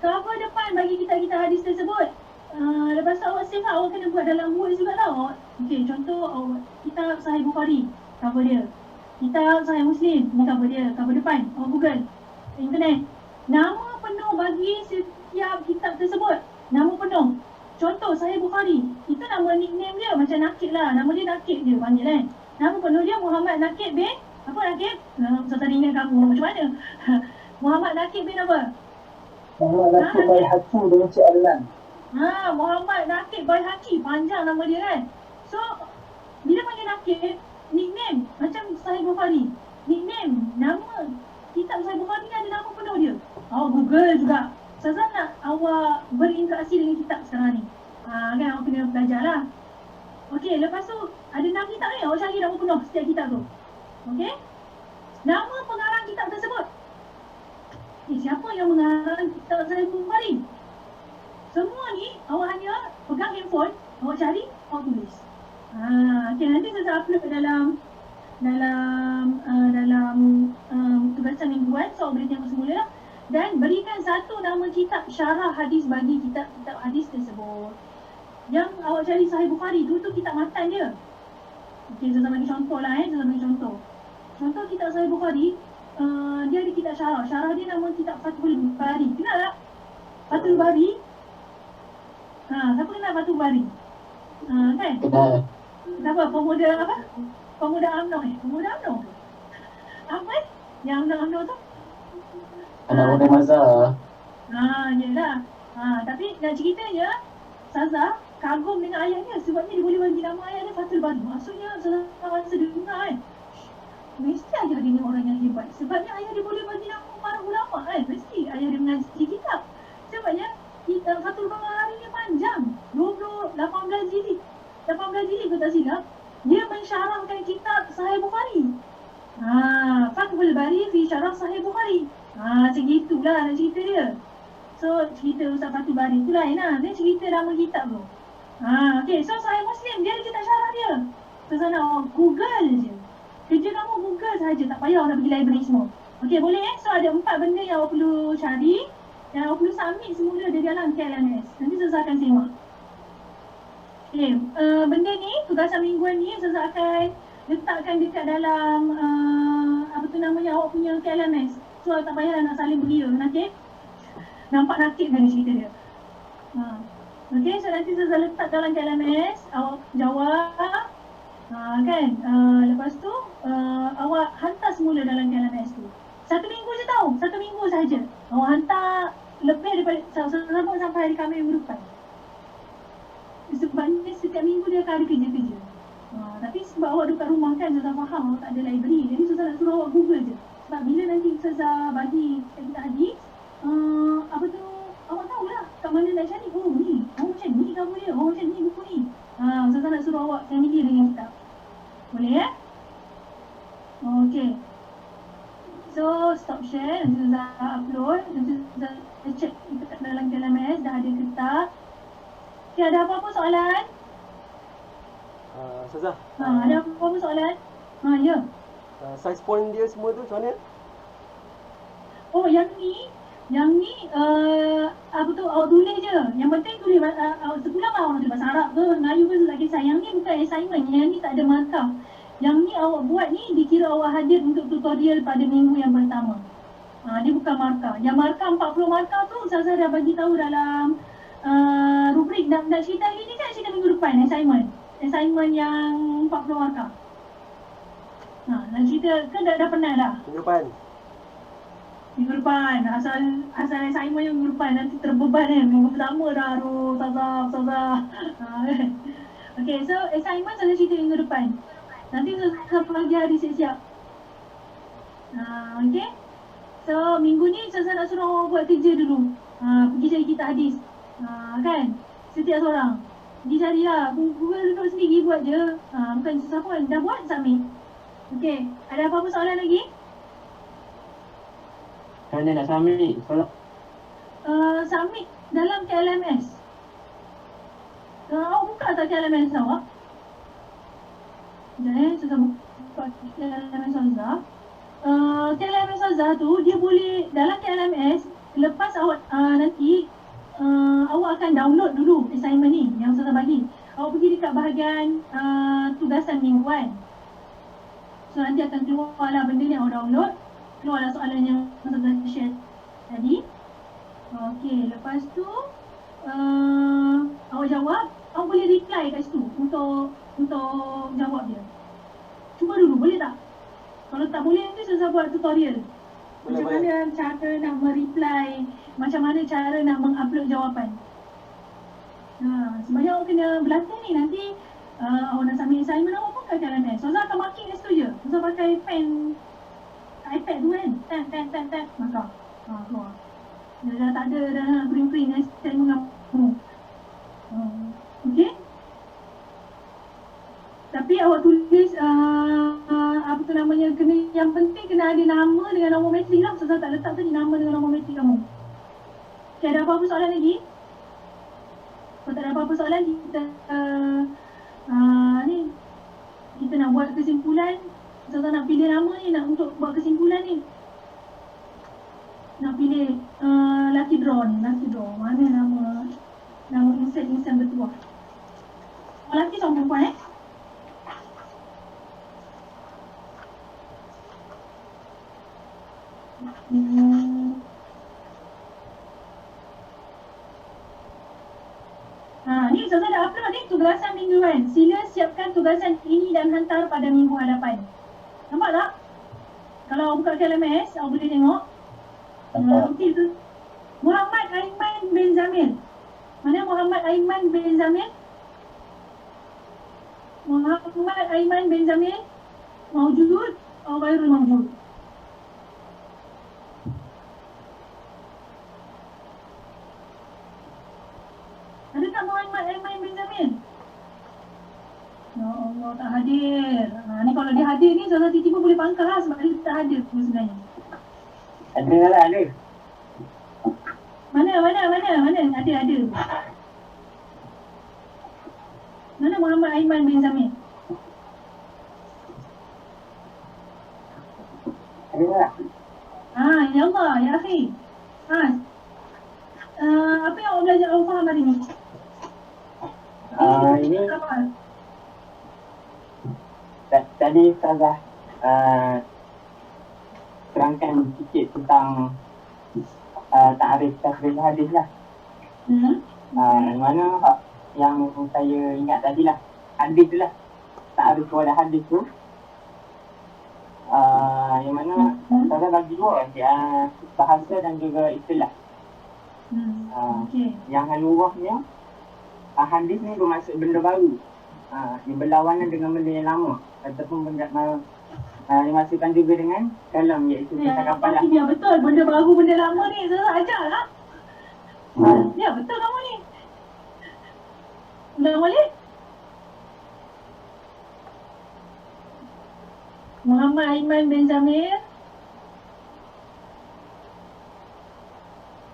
cover depan bagi kitab-kitab hadis tersebut. Lepas tu awak save lah, awak kena buat dalam Word juga tau. Okey, contoh awak kitab Sahih Bukhari, cover dia. Kitab Sahih Muslim, ni cover dia, cover depan. Awak Google internet. Nama penuh bagi setiap kitab tersebut. Nama penuh. Contoh Sahih Bukhari. Itu nama nickname dia macam Nakib lah. Nama dia Nakib dia panggil kan. Nama penuh dia Muhammad Nakib bin apa Nakib? Saya tadi ingat kamu macam mana? Muhammad Nakib bin apa? Muhammad Nakib Baihaqi bin Cik Adlan. Muhammad Nakib Baihaqi. Panjang nama dia kan. So, bila panggil Nakib, nickname macam Sahih Bukhari. Nickname, nama kitab Sahih Bukhari ni ada nama penuh dia. Google juga. Ustazah nak awak berinteraksi dengan kitab sekarang ni. Kan awak kena belajar lah. Okey, lepas tu ada 6 kitab ni. Awak cari nama penuh setiap kitab tu. Okey? Nama pengarang kitab tersebut. Siapa yang mengarang kitab Sahih Bukhari? Semua ni awak hanya pegang handphone, awak cari, awak tulis. Okey, nanti saya upload dalam tugasan mingguan. So, boleh tengok semula lah. Dan berikan satu nama kitab syarah hadis bagi kitab-kitab hadis tersebut. Yang awak cari Sahih Bukhari tu kitab matan dia. Okey, saya bagi contoh lah saya bagi contoh. Contoh kitab Sahih Bukhari, dia ada kitab syarah. Syarah dia nama kitab Fathul Bari. Kenal tak? Fathul Bari. Siapa kenal Fathul Bari? Kan? Kenal. Siapa? Pemuda apa? Pemuda UMNO Pemuda UMNO. Apa yang UMNO tu? Anak muda Mazhar. Yelah. Tapi nak ceritanya, Ustazah kagum dengan ayahnya sebabnya dia boleh bagi nama ayah dia Fathul Bari. Maksudnya Ustazah rasa dengar kan. Mesti ayah dia ni orang yang hebat. Sebabnya ayah dia boleh bagi nama para ulama kan. Mesti ayah dia mengaji kitab. Sebabnya Fathul Bari ni panjang. 18 jilid. 18 jilid kalau tak silap. Dia mensyarahkan kitab Sahih Bukhari. Fathul Bari fi syarah Sahih Bukhari. Macam gitulah nak cerita dia. So, cerita Ustaz Fathul Bari tu lain lah. Dia cerita nama kitab tu. Okay, so Sahih Muslim, dia ada kitab syarah dia. So, sana Google je. Kerja kamu Google sahaja, tak payah nak pergi library semua. Okay, boleh So, ada 4 benda yang awak perlu cari. Yang awak perlu submit semula di dalam KLMS. Nanti Ustazah akan semak. Okay, benda ni, tugasan mingguan ni Ustazah akan letakkan dekat dalam awak punya KLMS. So, tak payahlah nak saling beria, Nakib. Nampak Nakib kan cerita dia. Okay, so nanti saya letak dalam KLMS, awak jawab. Kan? Lepas tu, awak hantar semula dalam KLMS tu. 1 minggu je tau, 1 minggu sahaja. Awak hantar lebih daripada, sampai hari Khamis minggu depan. Sebabnya setiap minggu dia akan ada kerja-kerja. Tapi sebab awak duduk kat rumah kan, Ustazah faham awak tak ada library. Jadi Ustazah nak suruh awak Google je. Sebab bila nanti Ustazah bagi kita hadis, awak tahulah kat mana nak cari. Ni, macam ni kamu dia, macam ni buku ni. Ustazah nak suruh awak familiar dengan kitab. Boleh ya? Okay. So, stop share. Nanti Ustazah upload. Nanti Ustazah check dekat dalam KLMS dah ada ke tak. Okay, ada apa-apa soalan? Ustazah. Ada apa-apa soalan? Ya. Size font dia semua tu macam mana? Yang ni awak tulis je. Yang penting tulis sepulang awak tulis bahasa Arab ke, Melayu ke, tak kisah. Yang ni bukan assignment, yang ni tak ada markah. Yang ni awak buat ni dikira awak hadir untuk tutorial pada minggu yang pertama. Dia bukan markah. Yang markah 40 markah tu Ustazah dah bagi tahu dalam rubrik. Nak cerita hari ni kan cerita minggu depan assignment yang 40 markah. Nak cerita kan dah pernah dah. Minggu depan. Asal assignment yang minggu depan nanti terbeban kan. Minggu pertama dah Ustazah. Okay, so assignment saya cerita minggu depan. Nanti Ustazah bagi hari siap-siap. Okay. So minggu ni Ustazah nak suruh awak buat kerja dulu. Pergi cari kitab hadis. Kan? Setiap seorang. Pergi cari lah. Google duduk sendiri buat je. Bukan susah pun. Dah buat submit. Okay. Ada apa-apa soalan lagi? Macam mana nak submit? Submit dalam KLMS. Awak buka tak KLMS awak? Sekejap Ustazah buka KLMS Ustazah. KLMS Ustazah tu dia boleh dalam KLMS. Lepas awak nanti awak akan download dulu assignment ni yang Ustazah bagi. Awak pergi dekat bahagian tugasan mingguan. So nanti akan keluarlah benda ni awak download. Keluarlah soalan yang Ustazah share tadi. Okey, lepas tu awak jawab, awak boleh reply kat situ untuk jawab dia. Cuba dulu, boleh tak? Kalau tak boleh, nanti saya buat tutorial. Macam mana cara nak mereply, macam mana cara nak mengupload jawapan. Sebenarnya awak kena berlatih ni, nanti awak nak submit assignment awak pun pakai LMS. Ustazah akan marking kat situ je. Ustazah pakai pen iPad tu kan, tap, markah. Keluar. Dah tak ada dah print assignment kamu. Okey? Tapi awak tulis apa tu namanya, yang penting kena ada nama dengan nombor matrik lah. Ustazah tak letak tadi nama dengan nombor matrik kamu. Okay, ada apa-apa soalan lagi? Kalau tak ada apa-apa soalan, kita ni kita nak buat kesimpulan. Ustazah nak pilih nama ni, nak untuk buat kesimpulan ni. Nak pilih lucky draw ni, lucky draw. Mana nama insan bertuah. Lelaki sama perempuan Ni Ustazah dah upload ni tugasan mingguan. Sila siapkan tugasan ini dan hantar pada minggu hadapan. Nampak tak? Kalau buka LMS, awak boleh tengok. Okey tu. Muhammad Aiman bin Zamil. Mana Muhammad Aiman bin Zamil? Muhammad Aiman bin Zamil mawjud atau ghairul mawjud? Ada tak Muhammad Aiman bin Zamil? Ya Allah, tak hadir. Ni kalau dia hadir ni, Ustazah tiba-tiba boleh pangkal lah sebab dia tak hadir tu sebenarnya. Ada lah, ada. Mana? Ada. Mana Muhammad Aiman bin Zamil? Ada lah. Ya Allah, ya akhi. Apa yang awak belajar, awak faham hari ni? Ini tadi Ustazah terangkan sikit tentang ta'arif tasrif hadis lah. Mana yang saya ingat tadi lah, hadis tu lah, ta'arif kepada hadis tu. Yang mana Ustazah bagi dua, bahasa dan juga istilah. Okay. Yang haluahnya, hadis ni bermaksud benda baru, dia berlawanan dengan benda yang lama, ataupun benda dimasukkan juga dengan kalam, iaitu percakapan lah. Ya betul, benda baru benda lama ni Ustazah ajar lah. Ya betul kamu ni. Ulang balik. Muhammad Aiman bin Zamil.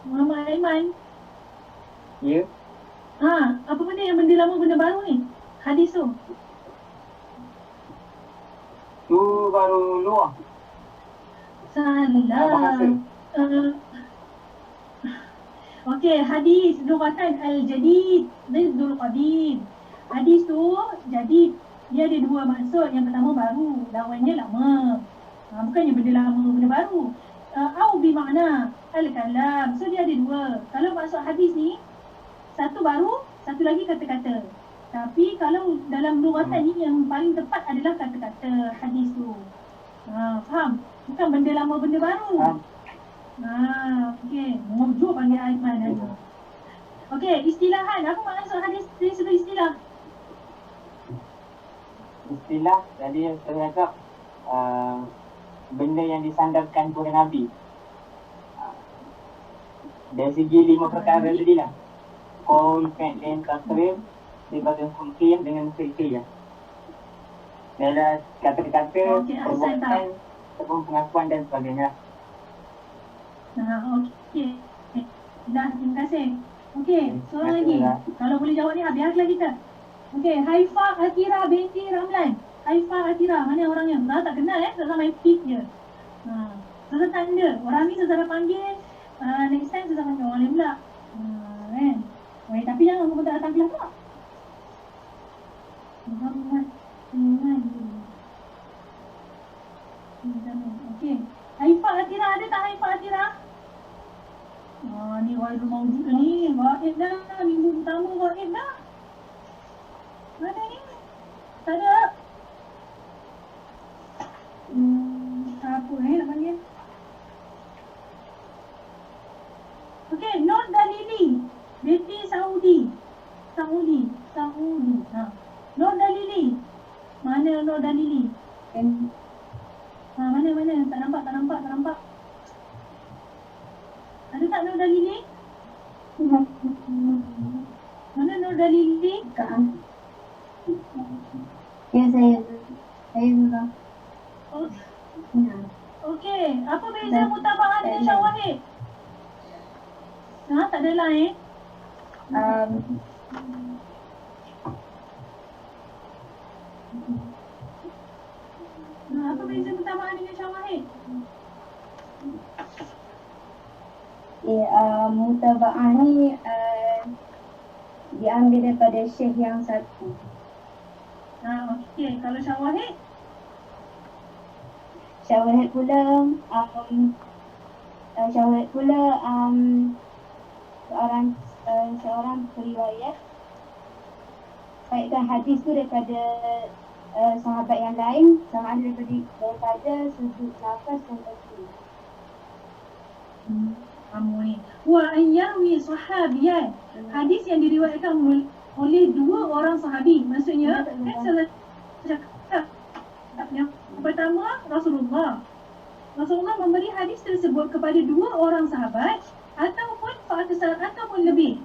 Muhammad Aiman. Ya. Apa benda yang benda lama benda baru ni? Hadis tu. Tu baru luar. Salah. Bahasa. Okey, hadis lughatan al-jadid diddul qadim. Hadis tu jadid, dia ada dua maksud. Yang pertama baru, lawannya lama. Bukannya benda lama benda baru. Au bi makna al-kalam. So dia ada dua. Kalau maksud hadis ni, satu baru, satu lagi kata-kata. Tapi kalau dalam lughatan ni yang paling tepat adalah kata-kata hadis tu. Faham? Bukan benda lama benda baru. Okey. Mujur panggil Aiman aja. Okey, istilahan. Apa maksud hadis dari segi istilah? Istilah tadi saya cakap benda yang disandarkan kepada Nabi. Dari segi 5 perkara tadi lah. Qaul, fi'l, taqrir, sifatun khulqiyah dengan fi'liyah. Dalam kata-kata, perbuatan, ataupun pengakuan dan sebagainya. Okey. Dah, terima kasih. Okey, soalan lagi. Kalau boleh jawab ni, habislah kita. Okey, Haifa Atira binti Ramlan. Haifa Atira, mana orangnya? Tak kenal Saya main pick je. Saya tanda. Orang ni saya panggil. Next time saya panggil orang lain pula. Kan? Tapi jangan kamu tak datang kelas pula. Muhammad Iman. Okey. Haifa Atira, ada tak Haifa Atira? Ni orang Aduh maujud ni. Gaib dah. Minggu pertama gaib dah. Mana ni? Tak ada. Apa nak panggil? Okey, Nur Dalili. Binti Saudi. Ha. Nur Dalili. Mana Nur Dalili? Mana? Tak nampak. Ada tak Nur Dalili? Mana Nur Dalili? Ya, saya juga. Okey, apa beza mutaba'ah dengan syawahid? Tak ada lain. Apa beza mutaba'ah dengan syawahid? Mutaba'ah ni diambil daripada syekh yang satu. Okey, kalau syawahid? Syawahid pula seorang periwayat kaitkan hadis tu daripada sahabat yang lain sama ada daripada sudut nafas dan tasbih. Kamu ni. Wa an yarwi sahabiyan. Hadis yang diriwayatkan oleh dua orang sahabi. Maksudnya kan saya cakap yang pertama Rasulullah memberi hadis tersebut kepada dua orang sahabat ataupun fa'atasar ataupun lebih.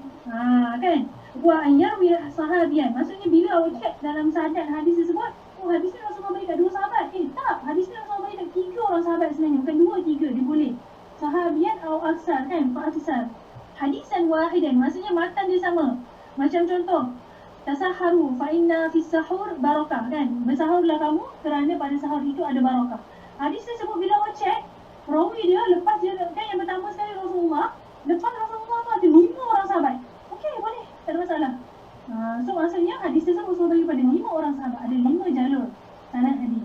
Kan? Wa an yarwi sahabiyan. Maksudnya bila awak cek dalam sanad hadis tersebut, hadis ni Rasulullah beri kat dua sahabat. Tak, hadis ni Rasulullah beri kat tiga orang sahabat sebenarnya. Bukan dua, tiga. Dia boleh. Sahabian atau aksar kan, fa'atasar. Hadisan wahidan. Maksudnya matan dia sama. Macam contoh, tasaharu fa'inna fis sahur barakah kan. Bersahurlah kamu kerana pada sahur itu ada barakah. Hadis tersebut bila awak cek, rawi dia lepas dia kan yang pertama sekali Rasulullah, lepas Rasulullah tu ada 5 orang sahabat. Okey, boleh. Tak ada masalah. So maksudnya hadis tersebut Rasulullah bagi pada 5 orang sahabat. Ada 5 jalur sanad hadis.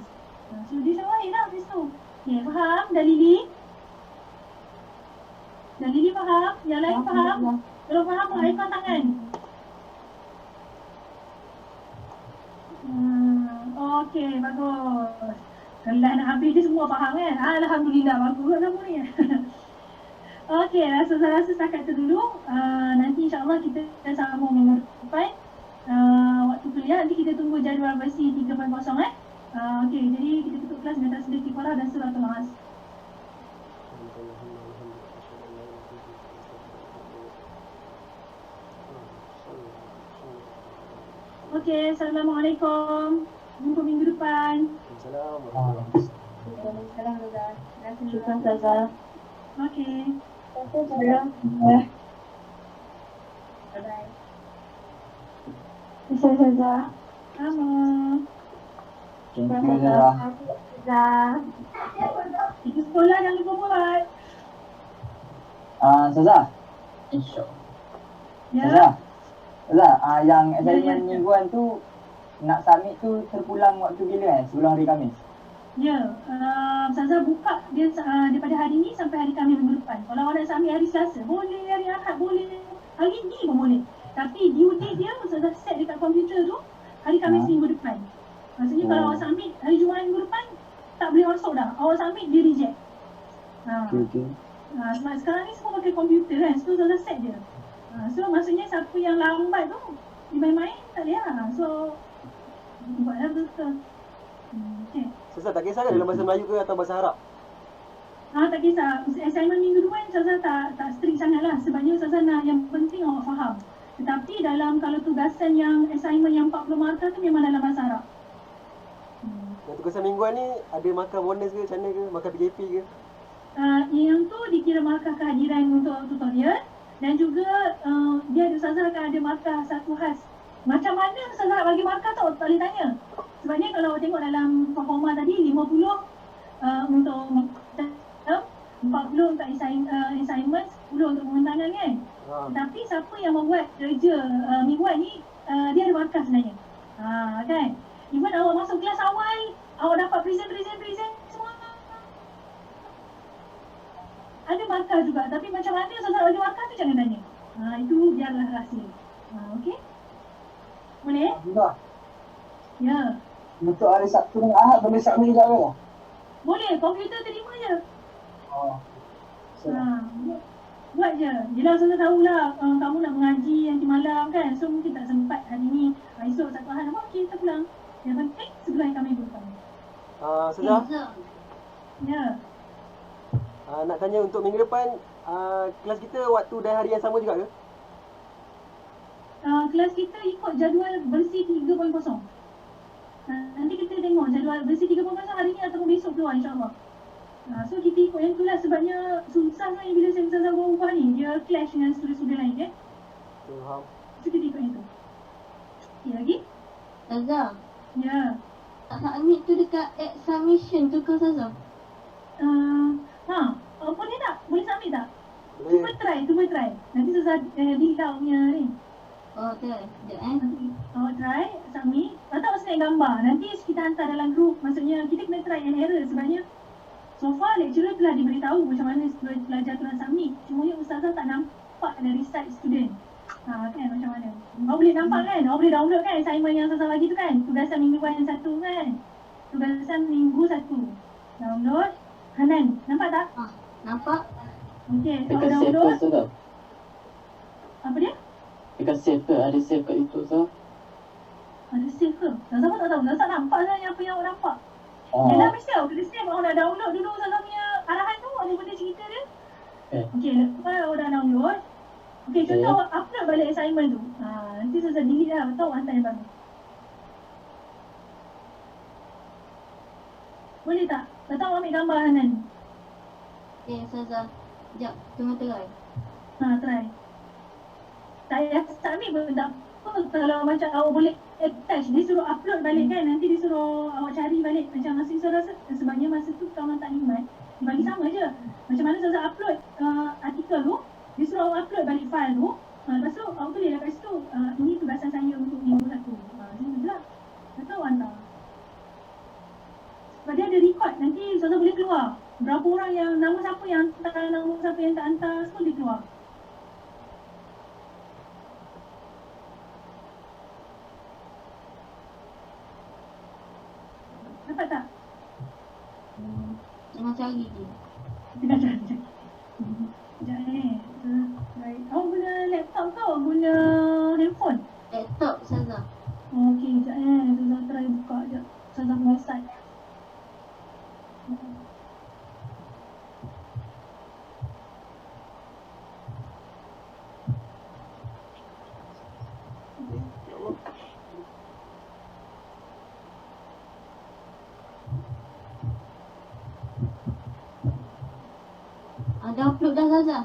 So dia syawahid lah habis tu. Okay, faham Dalili? Dalili faham? Yang lain faham? Kalau faham, menghaifkan tangan. Okey, bagus. Kelas nak habis dia semua faham kan? Alhamdulillah, bagus kamu ni. Okey, rasa setakat tu dulu. Nanti insyaAllah kita sambung minggu depan. Waktu kuliah, nanti kita tunggu jadual versi 3.0 Okey, jadi kita tutup kelas dengan tasbih kifarah dan surah Al-As. Okey, Assalamualaikum. Jumpa minggu depan. Assalamualaikum. Salam Ustazah. Syukran Ustazah. Okey. Bye-bye. Ustazah. Sama. Thank you, Zara. Ustazah. Pergi sekolah jangan lupa buat. Zara. Ya. Zara, yang Ya. assignment mingguan tu nak submit tu terpulang waktu bila sebelum hari Khamis? Ya. Ustazah buka dia daripada hari ni sampai hari Khamis minggu depan. Kalau awak nak submit hari Selasa, boleh. Hari Ahad, boleh. Hari ni pun boleh. Tapi due date dia Ustazah set dekat komputer tu hari Khamis minggu depan. Maksudnya kalau awak submit hari Jumaat minggu depan, tak boleh masuk dah. Awak submit, dia reject. Okay. Sebab sekarang ni semua pakai komputer kan. So Ustazah set dia. So maksudnya siapa yang lambat tu dia main-main tak boleh lah. So buatlah betul. Okay. Ustazah tak kisah kan dalam bahasa Melayu ke atau bahasa Arab? Tak kisah. Assignment minggu depan Ustazah tak strict sangat lah. Sebabnya Ustazah nak yang penting awak faham. Tetapi dalam kalau tugasan yang assignment yang 40 markah tu memang dalam bahasa Arab. Yang tugasan mingguan ni ada markah bonus ke macam mana ke? Markah PKP ke? Yang tu dikira markah kehadiran untuk tutorial. Dan juga dia Ustazah akan ada markah satu khas. Macam mana Ustazah nak bagi markah tu tak boleh tanya. Sebabnya kalau awak tengok dalam performa tadi 50 untuk term, 40 untuk assignment, 10 untuk pembentanan kan. Tapi siapa yang membuat kerja mingguan ni dia ada markah sebenarnya. Kan. Even awak masuk kelas awal, awak dapat present semua. ada markah juga. Tapi macam mana Ustazah bagi markah tu jangan tanya. Itu biarlah rahsia. Okey? Boleh? Juga. Ya. Untuk hari Sabtu dan Ahad boleh submit juga ke? Boleh, komputer terima je. Oh. Buat je. Yelah Ustazah tahulah kamu nak mengaji nanti malam kan. So mungkin tak sempat hari ni. Esok satu hari nama okey kita pulang. Yang penting sebelah kami berhutang. Ustazah, Ya. nak tanya untuk minggu depan, kelas kita waktu dan hari yang sama juga ke? Kelas kita ikut jadual bersih 3.0. Nanti kita tengok jadual bersih 3.0 hari ni ataupun besok keluar insyaAllah. So kita ikut yang tu lah sebabnya susah kan bila saya Ustazah ubah ni. Dia clash dengan student-student lain kan. Faham. So kita ikut yang tu. Okay lagi? Ustazah, Ya. submit tu dekat submission tu ke Ustazah? Boleh tak? Boleh submit tak? Boleh. Cuba try. Nanti Ustazah beritahu punya ni. Oh, try. Sekejap Nanti awak try, submit. Atau snap gambar. Nanti kita hantar dalam group. Maksudnya kita kena try and error sebabnya so far lecturer telah diberitahu macam mana pelajar tu nak submit. Cuma yang Ustazah tak nampak dari side student. Kan macam mana. Awak boleh nampak kan? Awak boleh download kan assignment yang Ustazah bagi tu kan? Tugasan mingguan yang satu kan? Tugasan minggu satu. Download. Hanan, nampak tak? Nampak? Okey, awak Dekat save ke download. Ustazah? Apa dia? Dekat save ke? Ada save kat situ Ustazah? Ada save ke? Ustazah pun tak tahu. Ustazah tak nampak sebenarnya apa yang awak nampak. Yelah mesti awak kena save. Awak nak download dulu Ustazah punya arahan tu. Ada benda cerita dia. Okey, lepas awak dah download. Okey, contoh awak upload balik assignment tu. Nanti Ustazah delete lah. Atau awak hantar yang baru. Boleh tak? Atau awak ambil gambar Hanan? Okay, Ustazah. Sekejap, tengah try. Try. Tak payah submit pun tak apa. Kalau macam awak boleh attach, dia suruh upload balik kan. Nanti dia suruh awak cari balik. Macam masa Ustazah rasa sebabnya masa tu kawan tak nikmat. Dia bagi sama je. Macam mana Ustazah upload artikel tu, dia suruh awak upload balik file tu. Lepas tu awak tulis kat situ, ini tugasan saya untuk minggu satu. Macam tu lah. Lepas tu awak hantar. Sebab dia ada record, nanti Ustazah boleh keluar. Berapa orang yang, nama siapa yang hantar, nama siapa yang tak hantar, semua dia keluar. Dapat tak? Tengah cari je. Tengah cari. Sekejap Baik. Awak guna laptop ke awak guna handphone? Laptop Ustazah. Okey, sekejap Ustazah try buka sekejap. Ustazah punya website. Dah upload dah Ustazah.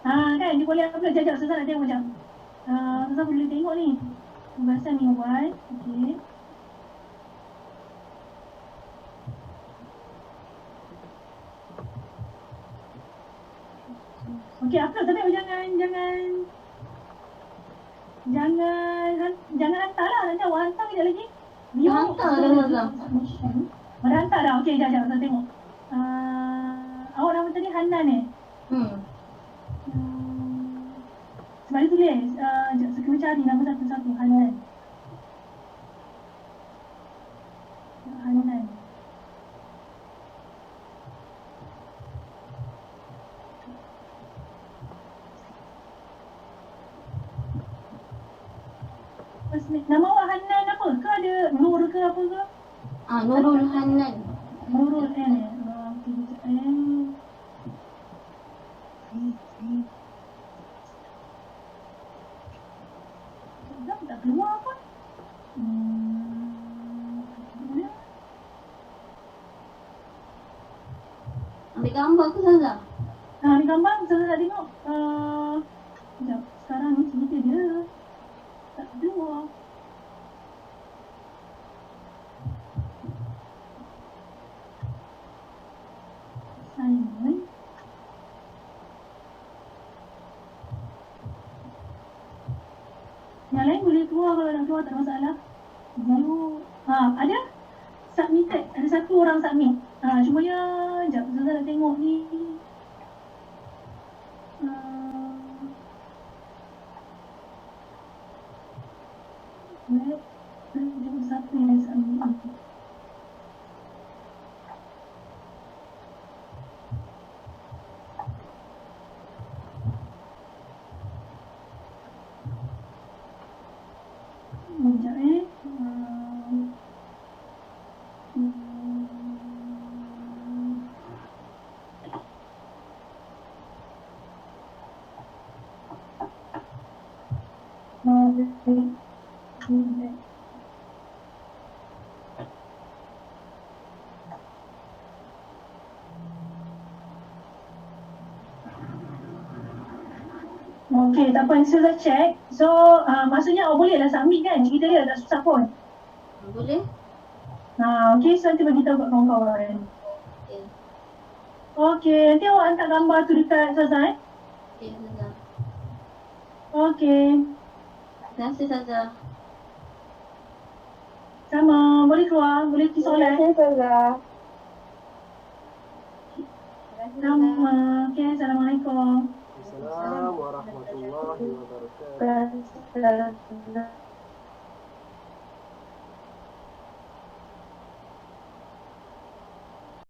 Kan dia boleh upload. Sekejap Ustazah nak tengok macam. Ustazah boleh tengok ni. Tugasan mingguan. Okey. Okey, upload tapi jangan hantar lah. Nanti awak hantar kejap lagi. Dah hantar dah Ustazah. Dah hantar dah. Okey, sekejap Ustazah tengok. Awak nama tadi Hanan sebab dia tulis. Sekejap, saya kena cari nama satu-satu. Hanan. Nama awak Hanan apa? Ke ada Nur ke apa ke? Nurul Hanan. Nurul kan ya? Tak keluar pun. Ambil gambar ke Ustazah? Ambil gambar, Ustazah nak tengok. Sekejap, sekarang ni cerita dia. Tak keluar. Assignment. Yang lain boleh keluar kalau nak keluar tak ada masalah. Lalu, ada submitted. Ada satu orang submit. Cuma ya, sekejap Ustazah nak tengok ni. Okey, tak apa, saya dah check. So, maksudnya bolehlah submit kan? Kita dia tak susah pun. Boleh? Okey, so nanti bagi tahu kat kawan-kawan. Okay. Okey, nanti awak hantar gambar tu dekat Zaza Okay, Saza. Okey, Terima kasih, Saza. sama. Boleh keluar, boleh pergi solat. Terima kasih, Saza. Sama. Okey, Assalamualaikum. Assalamualaikum warahmatullahi wabarakatuh. Terima kasih.